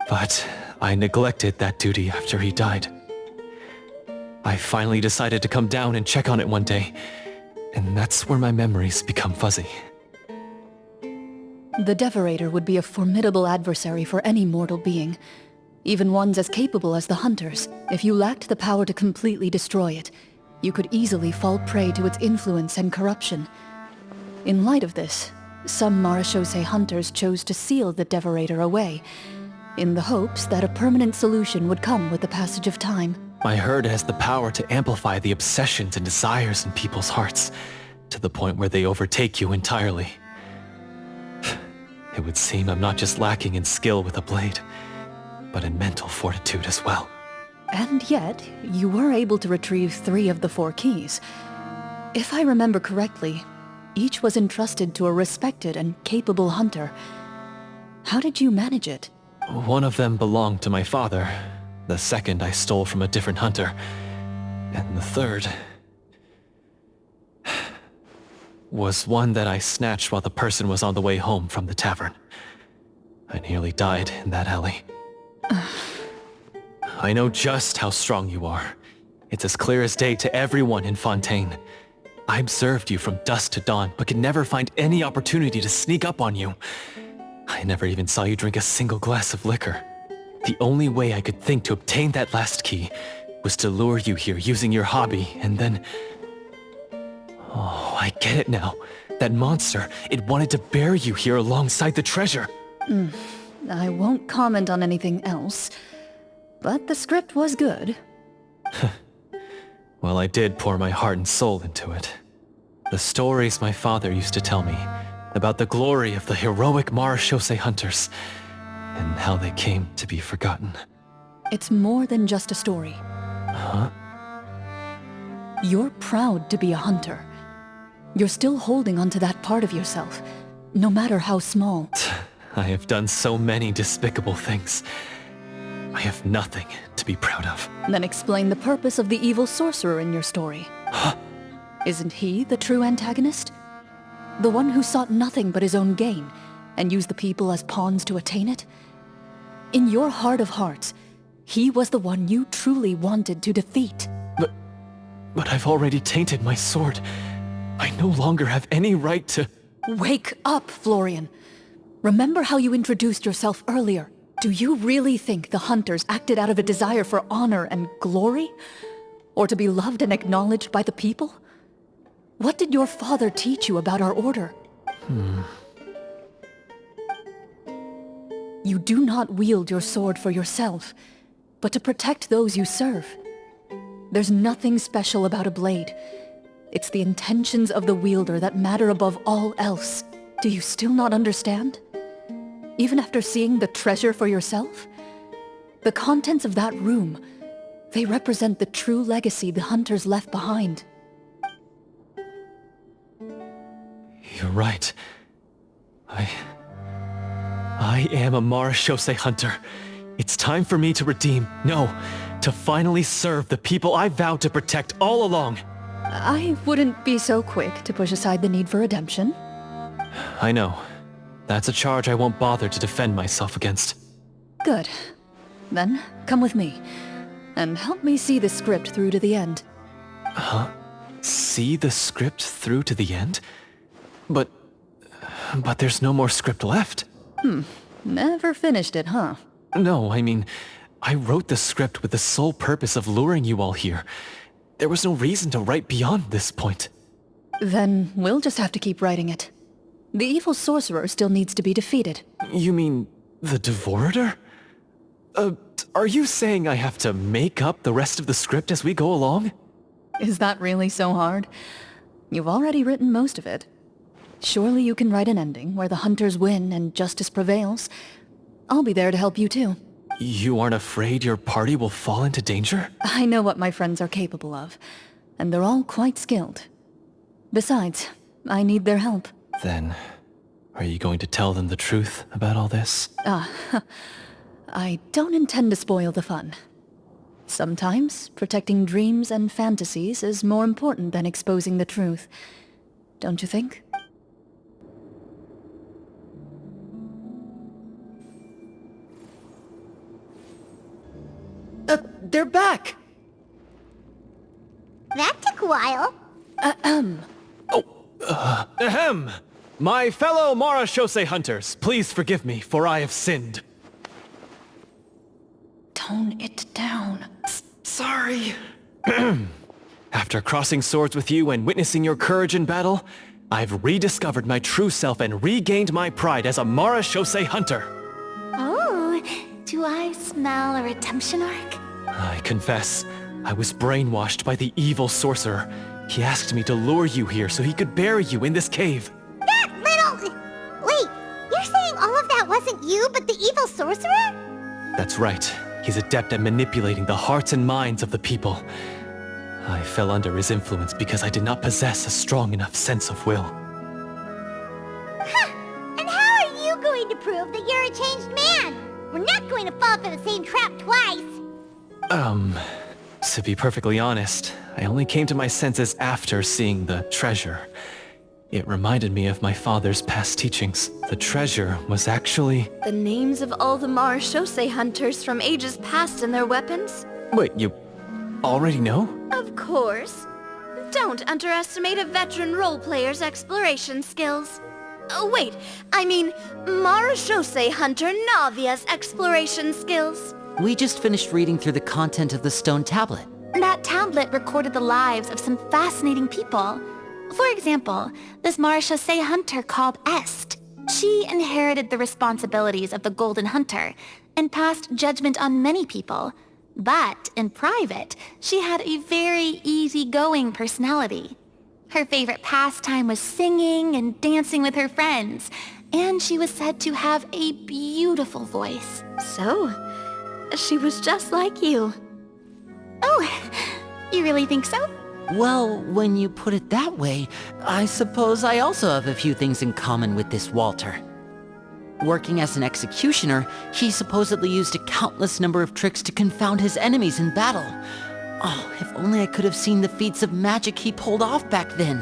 But I neglected that duty after he died. I finally decided to come down and check on it one day, and that's where my memories become fuzzy. The Devorator would be a formidable adversary for any mortal being, even ones as capable as the Hunters. If you lacked the power to completely destroy it, you could easily fall prey to its influence and corruption. In light of this, some Marechaussee Hunters chose to seal the Devorator away, in the hopes that a permanent solution would come with the passage of time. I heard it has the power to amplify the obsessions and desires in people's hearts, to the point where they overtake you entirely. It would seem I'm not just lacking in skill with a blade, but in mental fortitude as well. And yet, you were able to retrieve 3 of the 4 keys. If I remember correctly, each was entrusted to a respected and capable hunter. How did you manage it? One of them belonged to my father. The second I stole from a different hunter. And the third was one that I snatched while the person was on the way home from the tavern. I nearly died in that alley. I know just how strong you are. It's as clear as day to everyone in Fontaine. I observed you from dusk to dawn, but could never find any opportunity to sneak up on you. I never even saw you drink a single glass of liquor. The only way I could think to obtain that last key was to lure you here using your hobby, and then... Oh, I get it now. That monster, it wanted to bury you here alongside the treasure. I won't comment on anything else, but the script was good. Well, I did pour my heart and soul into it. The stories my father used to tell me about the glory of the heroic Marechaussee hunters, and how they came to be forgotten. It's more than just a story. Huh? You're proud to be a hunter. You're still holding onto that part of yourself, no matter how small. I have done so many despicable things. I have nothing to be proud of. Then explain the purpose of the evil sorcerer in your story. Isn't he the true antagonist? The one who sought nothing but his own gain, and used the people as pawns to attain it? In your heart of hearts, he was the one you truly wanted to defeat. But I've already tainted my sword. I no longer have any right to... Wake up, Florian. Remember how you introduced yourself earlier. Do you really think the hunters acted out of a desire for honor and glory? Or to be loved and acknowledged by the people? What did your father teach you about our order? You do not wield your sword for yourself, but to protect those you serve. There's nothing special about a blade. It's the intentions of the wielder that matter above all else. Do you still not understand? Even after seeing the treasure for yourself? The contents of that room, they represent the true legacy the hunters left behind. You're right. I am a Marechaussee hunter. It's time for me to redeem, no, to finally serve the people I vowed to protect all along. I wouldn't be so quick to push aside the need for redemption. I know. That's a charge I won't bother to defend myself against. Good. Then, come with me, and help me see the script through to the end. Huh? See the script through to the end? But there's no more script left. Never finished it, huh? No, I mean, I wrote the script with the sole purpose of luring you all here. There was no reason to write beyond this point. Then we'll just have to keep writing it. The evil sorcerer still needs to be defeated. You mean the Devorator? Are you saying I have to make up the rest of the script as we go along? Is that really so hard? You've already written most of it. Surely you can write an ending where the hunters win and justice prevails. I'll be there to help you too. You aren't afraid your party will fall into danger? I know what my friends are capable of, and they're all quite skilled. Besides, I need their help. Then, are you going to tell them the truth about all this? I don't intend to spoil the fun. Sometimes, protecting dreams and fantasies is more important than exposing the truth. Don't you think? They're back! That took a while. Ahem! My fellow Marashose hunters, please forgive me, for I have sinned. Tone it down. Sorry. After crossing swords with you and witnessing your courage in battle, I've rediscovered my true self and regained my pride as a Marashose hunter. Oh, do I smell a redemption arc? I confess, I was brainwashed by the evil sorcerer. He asked me to lure you here so he could bury you in this cave. That little... Wait, you're saying all of that wasn't you, but the evil sorcerer? That's right. He's adept at manipulating the hearts and minds of the people. I fell under his influence because I did not possess a strong enough sense of will. Huh. And how are you going to prove that you're a changed man? We're not going to fall for the same trap twice. To be perfectly honest, I only came to my senses after seeing the treasure. It reminded me of my father's past teachings. The treasure was actually... The names of all the Marashose hunters from ages past and their weapons? Wait, you already know? Of course. Don't underestimate a veteran role player's exploration skills. Oh, wait, I mean Marashose hunter Navia's exploration skills. We just finished reading through the content of the stone tablet. That tablet recorded the lives of some fascinating people. For example, this Marashose hunter called Est. She inherited the responsibilities of the Golden Hunter and passed judgment on many people. But in private, she had a very easygoing personality. Her favorite pastime was singing and dancing with her friends, and she was said to have a beautiful voice. So, she was just like you. Oh, you really think so? Well, when you put it that way, I suppose I also have a few things in common with this Walter. Working as an executioner, he supposedly used a countless number of tricks to confound his enemies in battle. Oh, if only I could have seen the feats of magic he pulled off back then.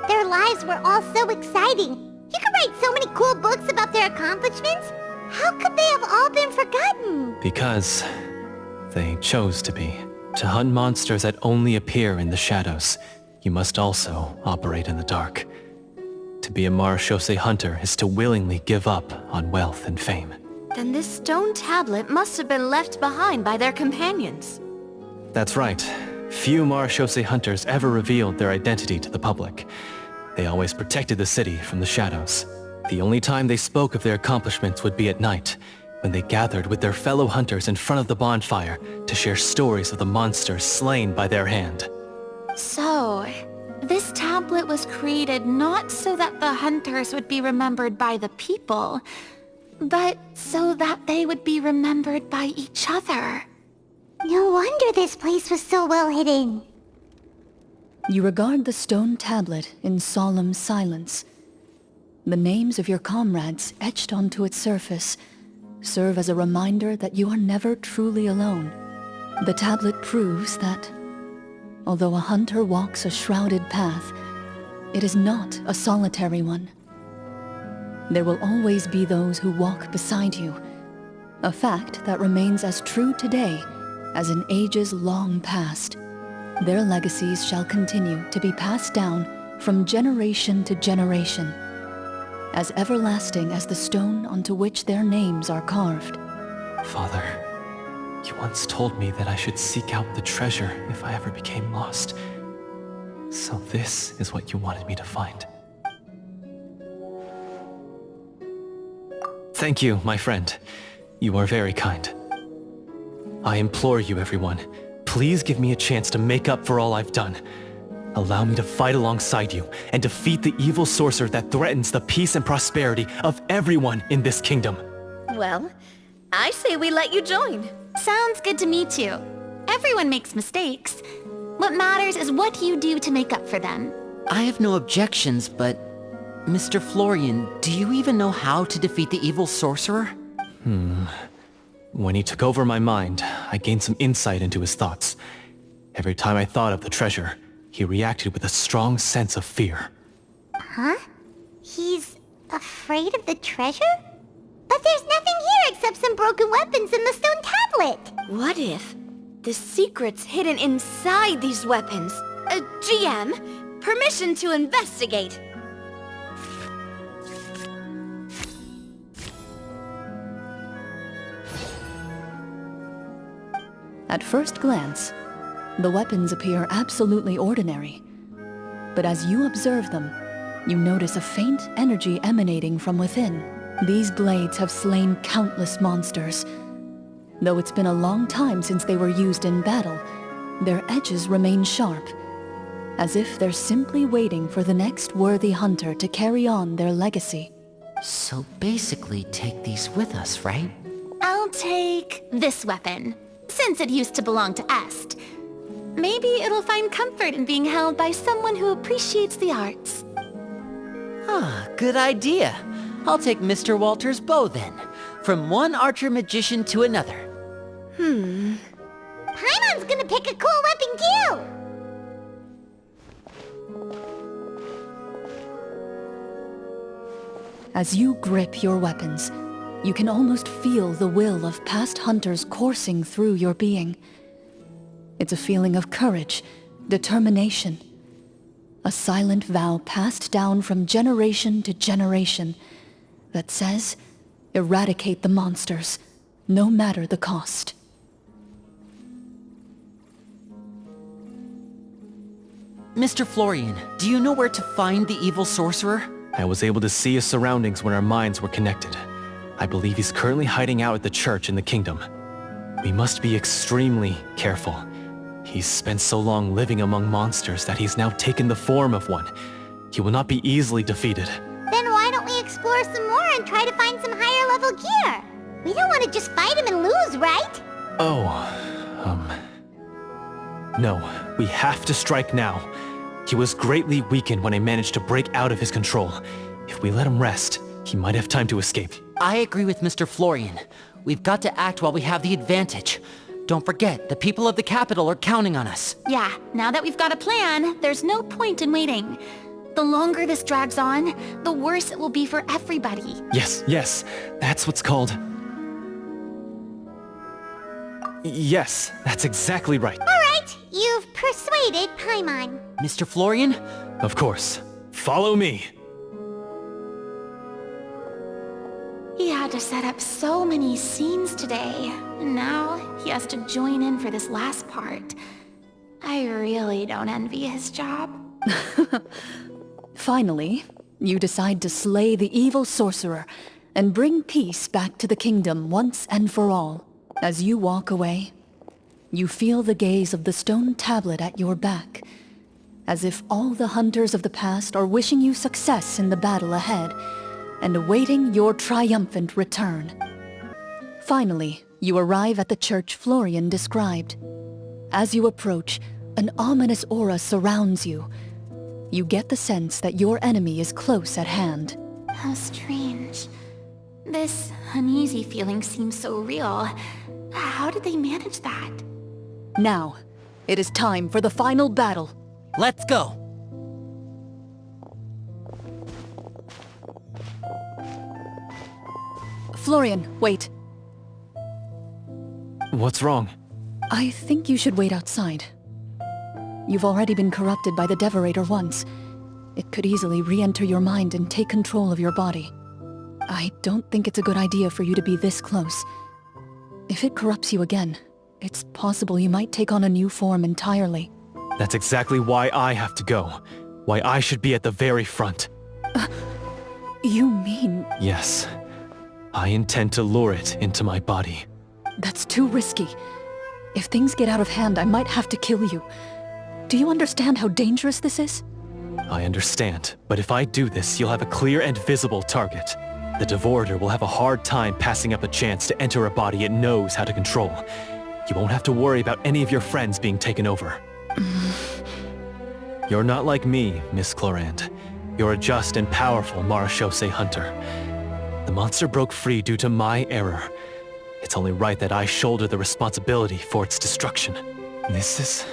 Their lives were all so exciting. You could write so many cool books about their accomplishments. How could they have all been forgotten? Because they chose to be. To hunt monsters that only appear in the shadows, you must also operate in the dark. To be a Marashose hunter is to willingly give up on wealth and fame. Then this stone tablet must have been left behind by their companions. That's right. Few Marashose hunters ever revealed their identity to the public. They always protected the city from the shadows. The only time they spoke of their accomplishments would be at night, when they gathered with their fellow hunters in front of the bonfire to share stories of the monsters slain by their hand. So, this tablet was created not so that the hunters would be remembered by the people, but so that they would be remembered by each other. No wonder this place was so well hidden. You regard the stone tablet in solemn silence. The names of your comrades etched onto its surface serve as a reminder that you are never truly alone. The tablet proves that, although a hunter walks a shrouded path, it is not a solitary one. There will always be those who walk beside you, a fact that remains as true today as in ages long past. Their legacies shall continue to be passed down from generation to generation, as everlasting as the stone onto which their names are carved. Father, you once told me that I should seek out the treasure if I ever became lost. So this is what you wanted me to find. Thank you, my friend. You are very kind. I implore you, everyone, please give me a chance to make up for all I've done. Allow me to fight alongside you and defeat the evil sorcerer that threatens the peace and prosperity of everyone in this kingdom. Well, I say we let you join. Sounds good to me too. Everyone makes mistakes. What matters is what you do to make up for them. I have no objections, but... Mr. Florian, do you even know how to defeat the evil sorcerer? When he took over my mind, I gained some insight into his thoughts. Every time I thought of the treasure, he reacted with a strong sense of fear. Huh? He's afraid of the treasure? But there's nothing here except some broken weapons and the stone tablet! What if the secret's hidden inside these weapons? GM, permission to investigate. At first glance, the weapons appear absolutely ordinary. But as you observe them, you notice a faint energy emanating from within. These blades have slain countless monsters. Though it's been a long time since they were used in battle, their edges remain sharp, as if they're simply waiting for the next worthy hunter to carry on their legacy. So basically take these with us, right? I'll take this weapon, since it used to belong to Est. Maybe it'll find comfort in being held by someone who appreciates the arts. Ah, good idea. I'll take Mr. Walter's bow then. From one archer-magician to another. Paimon's gonna pick a cool weapon too! As you grip your weapons, you can almost feel the will of past hunters coursing through your being. It's a feeling of courage, determination. A silent vow passed down from generation to generation that says, eradicate the monsters, no matter the cost. Mr. Florian, do you know where to find the evil sorcerer? I was able to see his surroundings when our minds were connected. I believe he's currently hiding out at the church in the kingdom. We must be extremely careful. He's spent so long living among monsters that he's now taken the form of one. He will not be easily defeated. Then why don't we explore some more and try to find some higher level gear? We don't want to just fight him and lose, right? No, we have to strike now. He was greatly weakened when I managed to break out of his control. If we let him rest, he might have time to escape. I agree with Mr. Florian. We've got to act while we have the advantage. Don't forget, the people of the capital are counting on us. Yeah, now that we've got a plan, there's no point in waiting. The longer this drags on, the worse it will be for everybody. Yes, that's what's called... Yes, that's exactly right. Alright, you've persuaded Paimon. Mr. Florian? Of course. Follow me. He had to set up so many scenes today, and now he has to join in for this last part. I really don't envy his job. Finally, you decide to slay the evil sorcerer and bring peace back to the kingdom once and for all. As you walk away, you feel the gaze of the stone tablet at your back, as if all the hunters of the past are wishing you success in the battle ahead and awaiting your triumphant return. Finally, you arrive at the church Florian described. As you approach, an ominous aura surrounds you. You get the sense that your enemy is close at hand. How strange. This uneasy feeling seems so real. How did they manage that? Now, it is time for the final battle. Let's go! Florian, wait. What's wrong? I think you should wait outside. You've already been corrupted by the Devorator once. It could easily re-enter your mind and take control of your body. I don't think it's a good idea for you to be this close. If it corrupts you again, it's possible you might take on a new form entirely. That's exactly why I have to go. Why I should be at the very front. You mean... Yes. I intend to lure it into my body. That's too risky. If things get out of hand, I might have to kill you. Do you understand how dangerous this is? I understand, but if I do this, you'll have a clear and visible target. The Devorator will have a hard time passing up a chance to enter a body it knows how to control. You won't have to worry about any of your friends being taken over. You're not like me, Miss Clorinde. You're a just and powerful marechaussee hunter. The monster broke free due to my error. It's only right that I shoulder the responsibility for its destruction. This is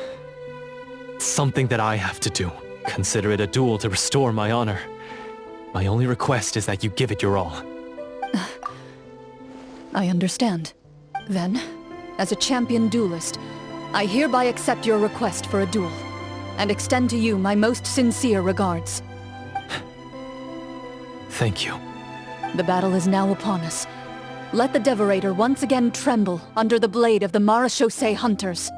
something that I have to do. Consider it a duel to restore my honor. My only request is that you give it your all. I understand. Then, as a champion duelist, I hereby accept your request for a duel, and extend to you my most sincere regards. Thank you. The battle is now upon us. Let the Devorator once again tremble under the blade of the Marechaussee hunters.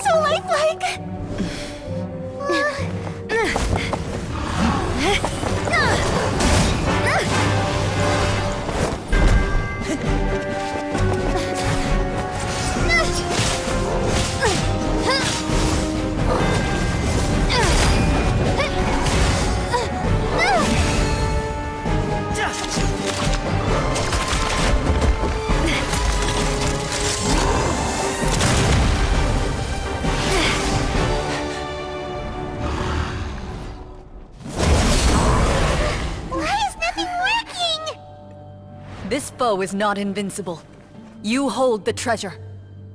So lifelike! This foe is not invincible. You hold the treasure.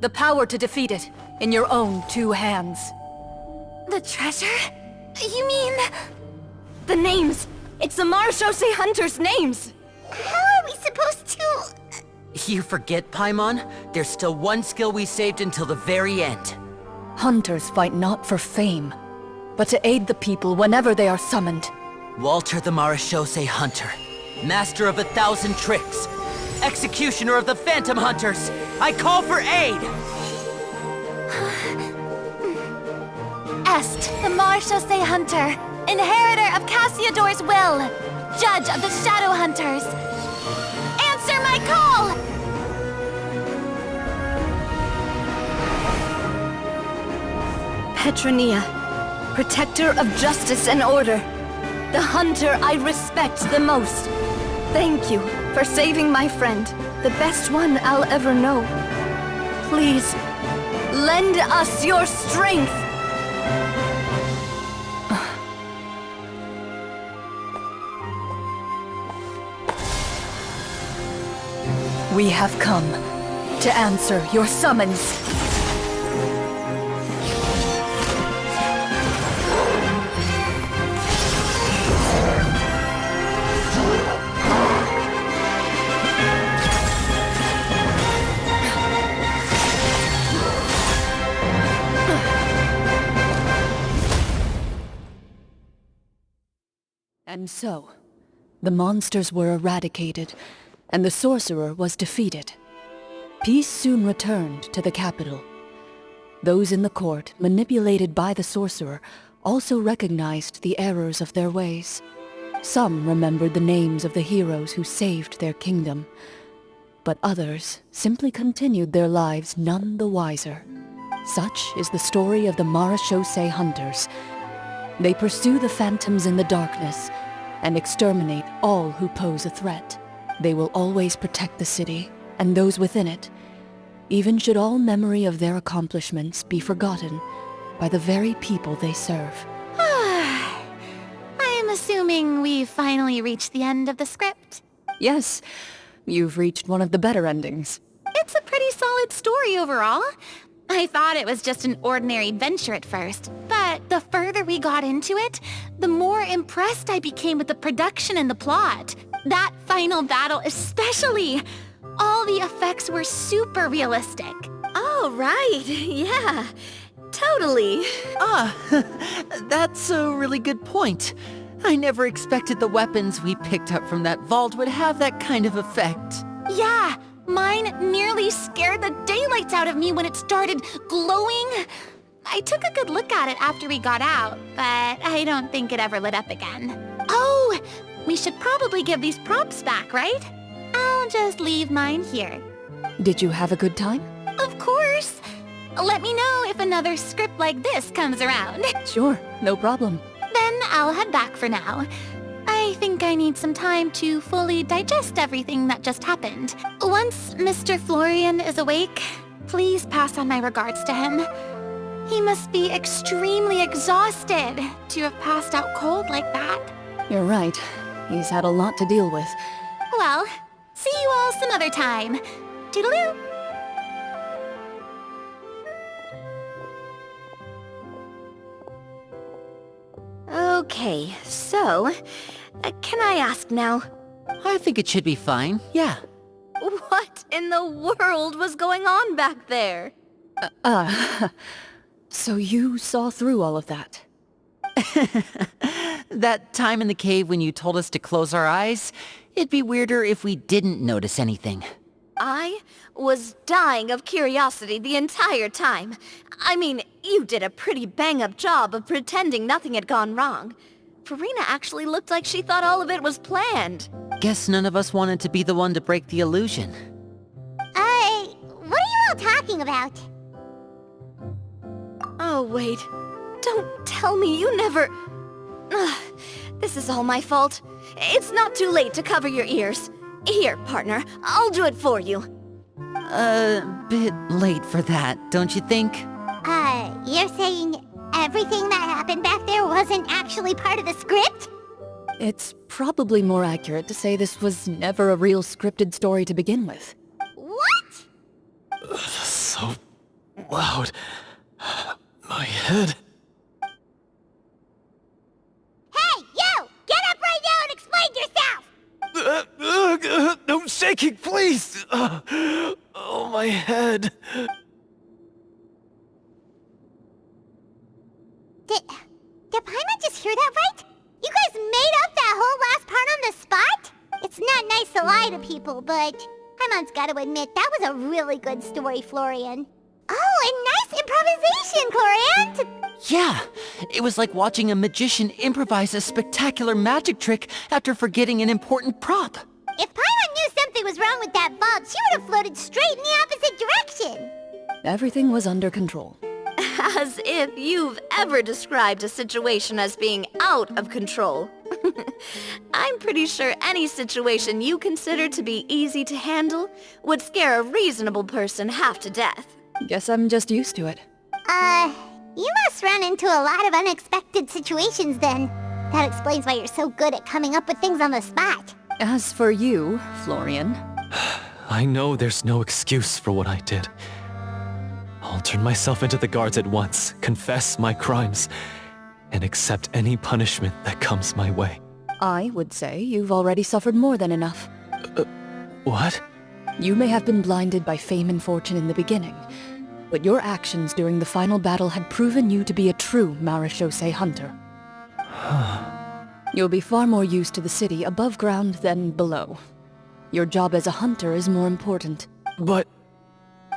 The power to defeat it in your own 2 hands. The treasure? You mean... The names! It's the Marechaussee hunters' names! How are we supposed to... You forget, Paimon? There's still one skill we saved until the very end. Hunters fight not for fame, but to aid the people whenever they are summoned. Walter the Marechaussee Hunter, master of 1,000 tricks, executioner of the Phantom Hunters, I call for aid! Est, the Marechaussee Hunter, inheritor of Cassiodor's will, judge of the Shadow Hunters. Answer my call! Petronia, protector of justice and order. The hunter I respect the most. Thank you for saving my friend, the best one I'll ever know. Please, lend us your strength! We have come to answer your summons. And so, the monsters were eradicated, and the sorcerer was defeated. Peace soon returned to the capital. Those in the court, manipulated by the sorcerer, also recognized the errors of their ways. Some remembered the names of the heroes who saved their kingdom, but others simply continued their lives none the wiser. Such is the story of the Marechaussee Hunters. They pursue the phantoms in the darkness and exterminate all who pose a threat. They will always protect the city and those within it, even should all memory of their accomplishments be forgotten by the very people they serve. I am assuming we've finally reached the end of the script. Yes, you've reached one of the better endings. It's a pretty solid story overall. I thought it was just an ordinary adventure at first, but the further we got into it, the more impressed I became with the production and the plot. That final battle especially! All the effects were super realistic. Oh, right. Yeah, totally. That's a really good point. I never expected the weapons we picked up from that vault would have that kind of effect. Yeah, mine nearly scared the daylights out of me when it started glowing. I took a good look at it after we got out, but I don't think it ever lit up again. Oh, we should probably give these props back, right? I'll just leave mine here. Did you have a good time? Of course. course. Let me know if another script like this comes around. Sure, no problem. Then I'll head back for now. I think I need some time to fully digest everything that just happened. Once Mr. Florian is awake, please pass on my regards to him. He must be extremely exhausted to have passed out cold like that. You're right. He's had a lot to deal with. Well, see you all some other time. Toodaloo! Okay, so, can I ask now, I think it should be fine, yeah. what in the world was going on back there? So you saw through all of that? That time in the cave when you told us to close our eyes, it'd be weirder if we didn't notice anything. I was dying of curiosity the entire time. I mean, you did a pretty bang-up job of pretending nothing had gone wrong. Farina actually looked like she thought all of it was planned. Guess none of us wanted to be the one to break the illusion. What are you all talking about? Oh, wait. Don't tell me you never... Ugh, this is all my fault. It's not too late to cover your ears. Here, partner, I'll do it for you. Bit late for that, don't you think? You're saying everything that happened back there wasn't actually part of the script? It's probably more accurate to say this was never a real scripted story to begin with. What? So loud. My head. Hey, you! Get up right now and explain yourself! No shaking, please! Oh, my head. Did Paimon just hear that right? You guys made up that whole last part on the spot? It's not nice to lie to people, but Paimon's gotta admit, that was a really good story, Florian. Oh, and nice improvisation, Clorinde! Yeah, it was like watching a magician improvise a spectacular magic trick after forgetting an important prop. If Paimon knew something was wrong with that vault, she would have floated straight in the opposite direction. Everything was under control. As if you've ever described a situation as being out of control. I'm pretty sure any situation you consider to be easy to handle would scare a reasonable person half to death. Guess I'm just used to it. You must run into a lot of unexpected situations then. That explains why you're so good at coming up with things on the spot. As for you, Florian... I know there's no excuse for what I did. I'll turn myself into the guards at once, confess my crimes, and accept any punishment that comes my way. I would say you've already suffered more than enough. What? You may have been blinded by fame and fortune in the beginning, but your actions during the final battle had proven you to be a true marechaussee hunter. You'll be far more used to the city above ground than below. Your job as a hunter is more important. But...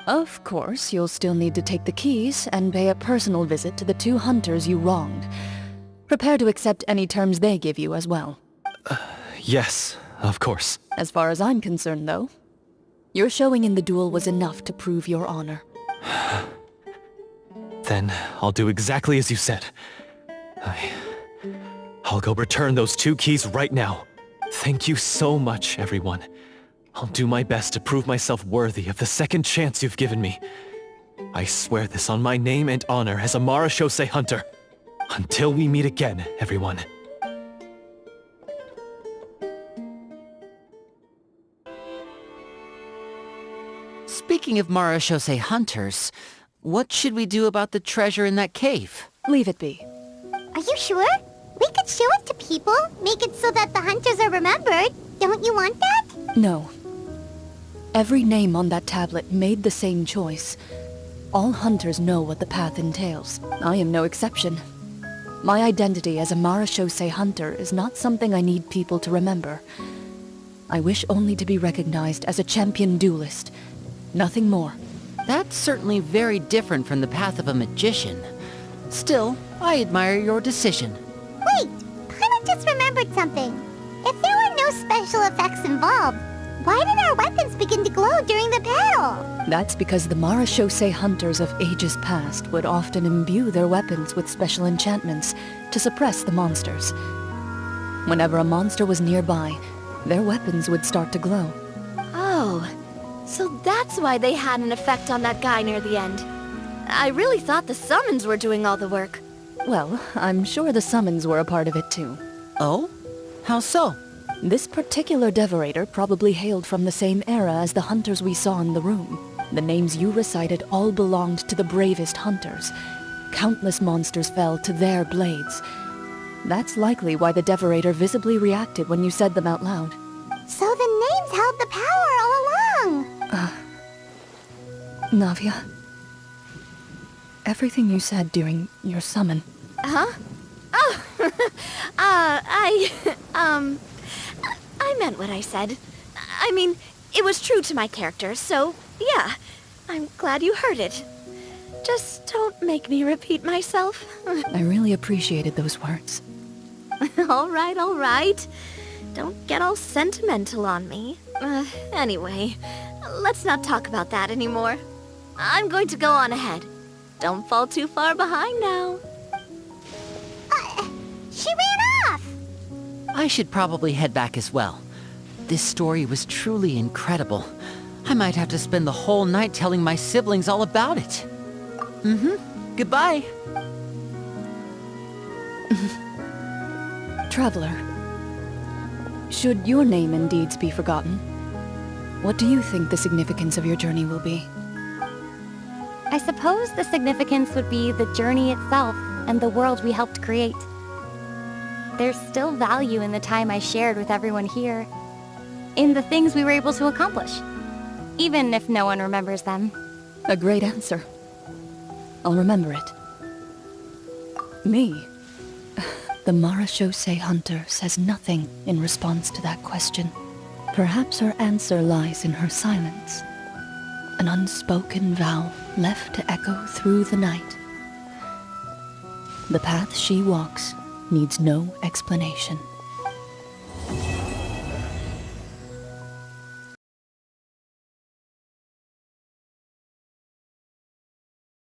Of course, you'll still need to take the keys and pay a personal visit to the 2 hunters you wronged. Prepare to accept any terms they give you as well. Yes, of course. As far as I'm concerned, though, your showing in the duel was enough to prove your honor. Then I'll do exactly as you said. I'll go return those 2 keys right now. Thank you so much, everyone. I'll do my best to prove myself worthy of the second chance you've given me. I swear this on my name and honor as a marechaussee hunter. Until we meet again, everyone. Speaking of marechaussee hunters, what should we do about the treasure in that cave? Leave it be. Are you sure? We could show it to people, make it so that the hunters are remembered. Don't you want that? No. Every name on that tablet made the same choice. All hunters know what the path entails. I am no exception. My identity as a marechaussee hunter is not something I need people to remember. I wish only to be recognized as a champion duelist. Nothing more. That's certainly very different from the path of a magician. Still, I admire your decision. Wait, Paimon just remembered something. If there were no special effects involved, Why did our weapons begin to glow during the battle? That's because the marechaussee hunters of ages past would often imbue their weapons with special enchantments to suppress the monsters. Whenever a monster was nearby, their weapons would start to glow. Oh, so that's why they had an effect on that guy near the end. I really thought the summons were doing all the work. Well, I'm sure the summons were a part of it too. Oh? How so? This particular devorator probably hailed from the same era as the hunters we saw in the room. The names you recited all belonged to the bravest hunters. Countless monsters fell to their blades. That's likely why the devorator visibly reacted when you said them out loud. So the names held the power all along. Navia, everything you said during your summon. Huh? Oh, I meant what I said. I mean, it was true to my character, so yeah, I'm glad you heard it. Just don't make me repeat myself. I really appreciated those words. All right. Don't get all sentimental on me. Anyway, let's not talk about that anymore. I'm going to go on ahead. Don't fall too far behind now. She ran off! I should probably head back as well. This story was truly incredible. I might have to spend the whole night telling my siblings all about it. Goodbye. Traveler, should your name and deeds be forgotten, what do you think the significance of your journey will be? I suppose the significance would be the journey itself and the world we helped create. There's still value in the time I shared with everyone here, in the things we were able to accomplish, even if no one remembers them. A great answer. I'll remember it. Me? The marechaussee hunter says nothing in response to that question. Perhaps her answer lies in her silence. An unspoken vow left to echo through the night. The path she walks needs no explanation.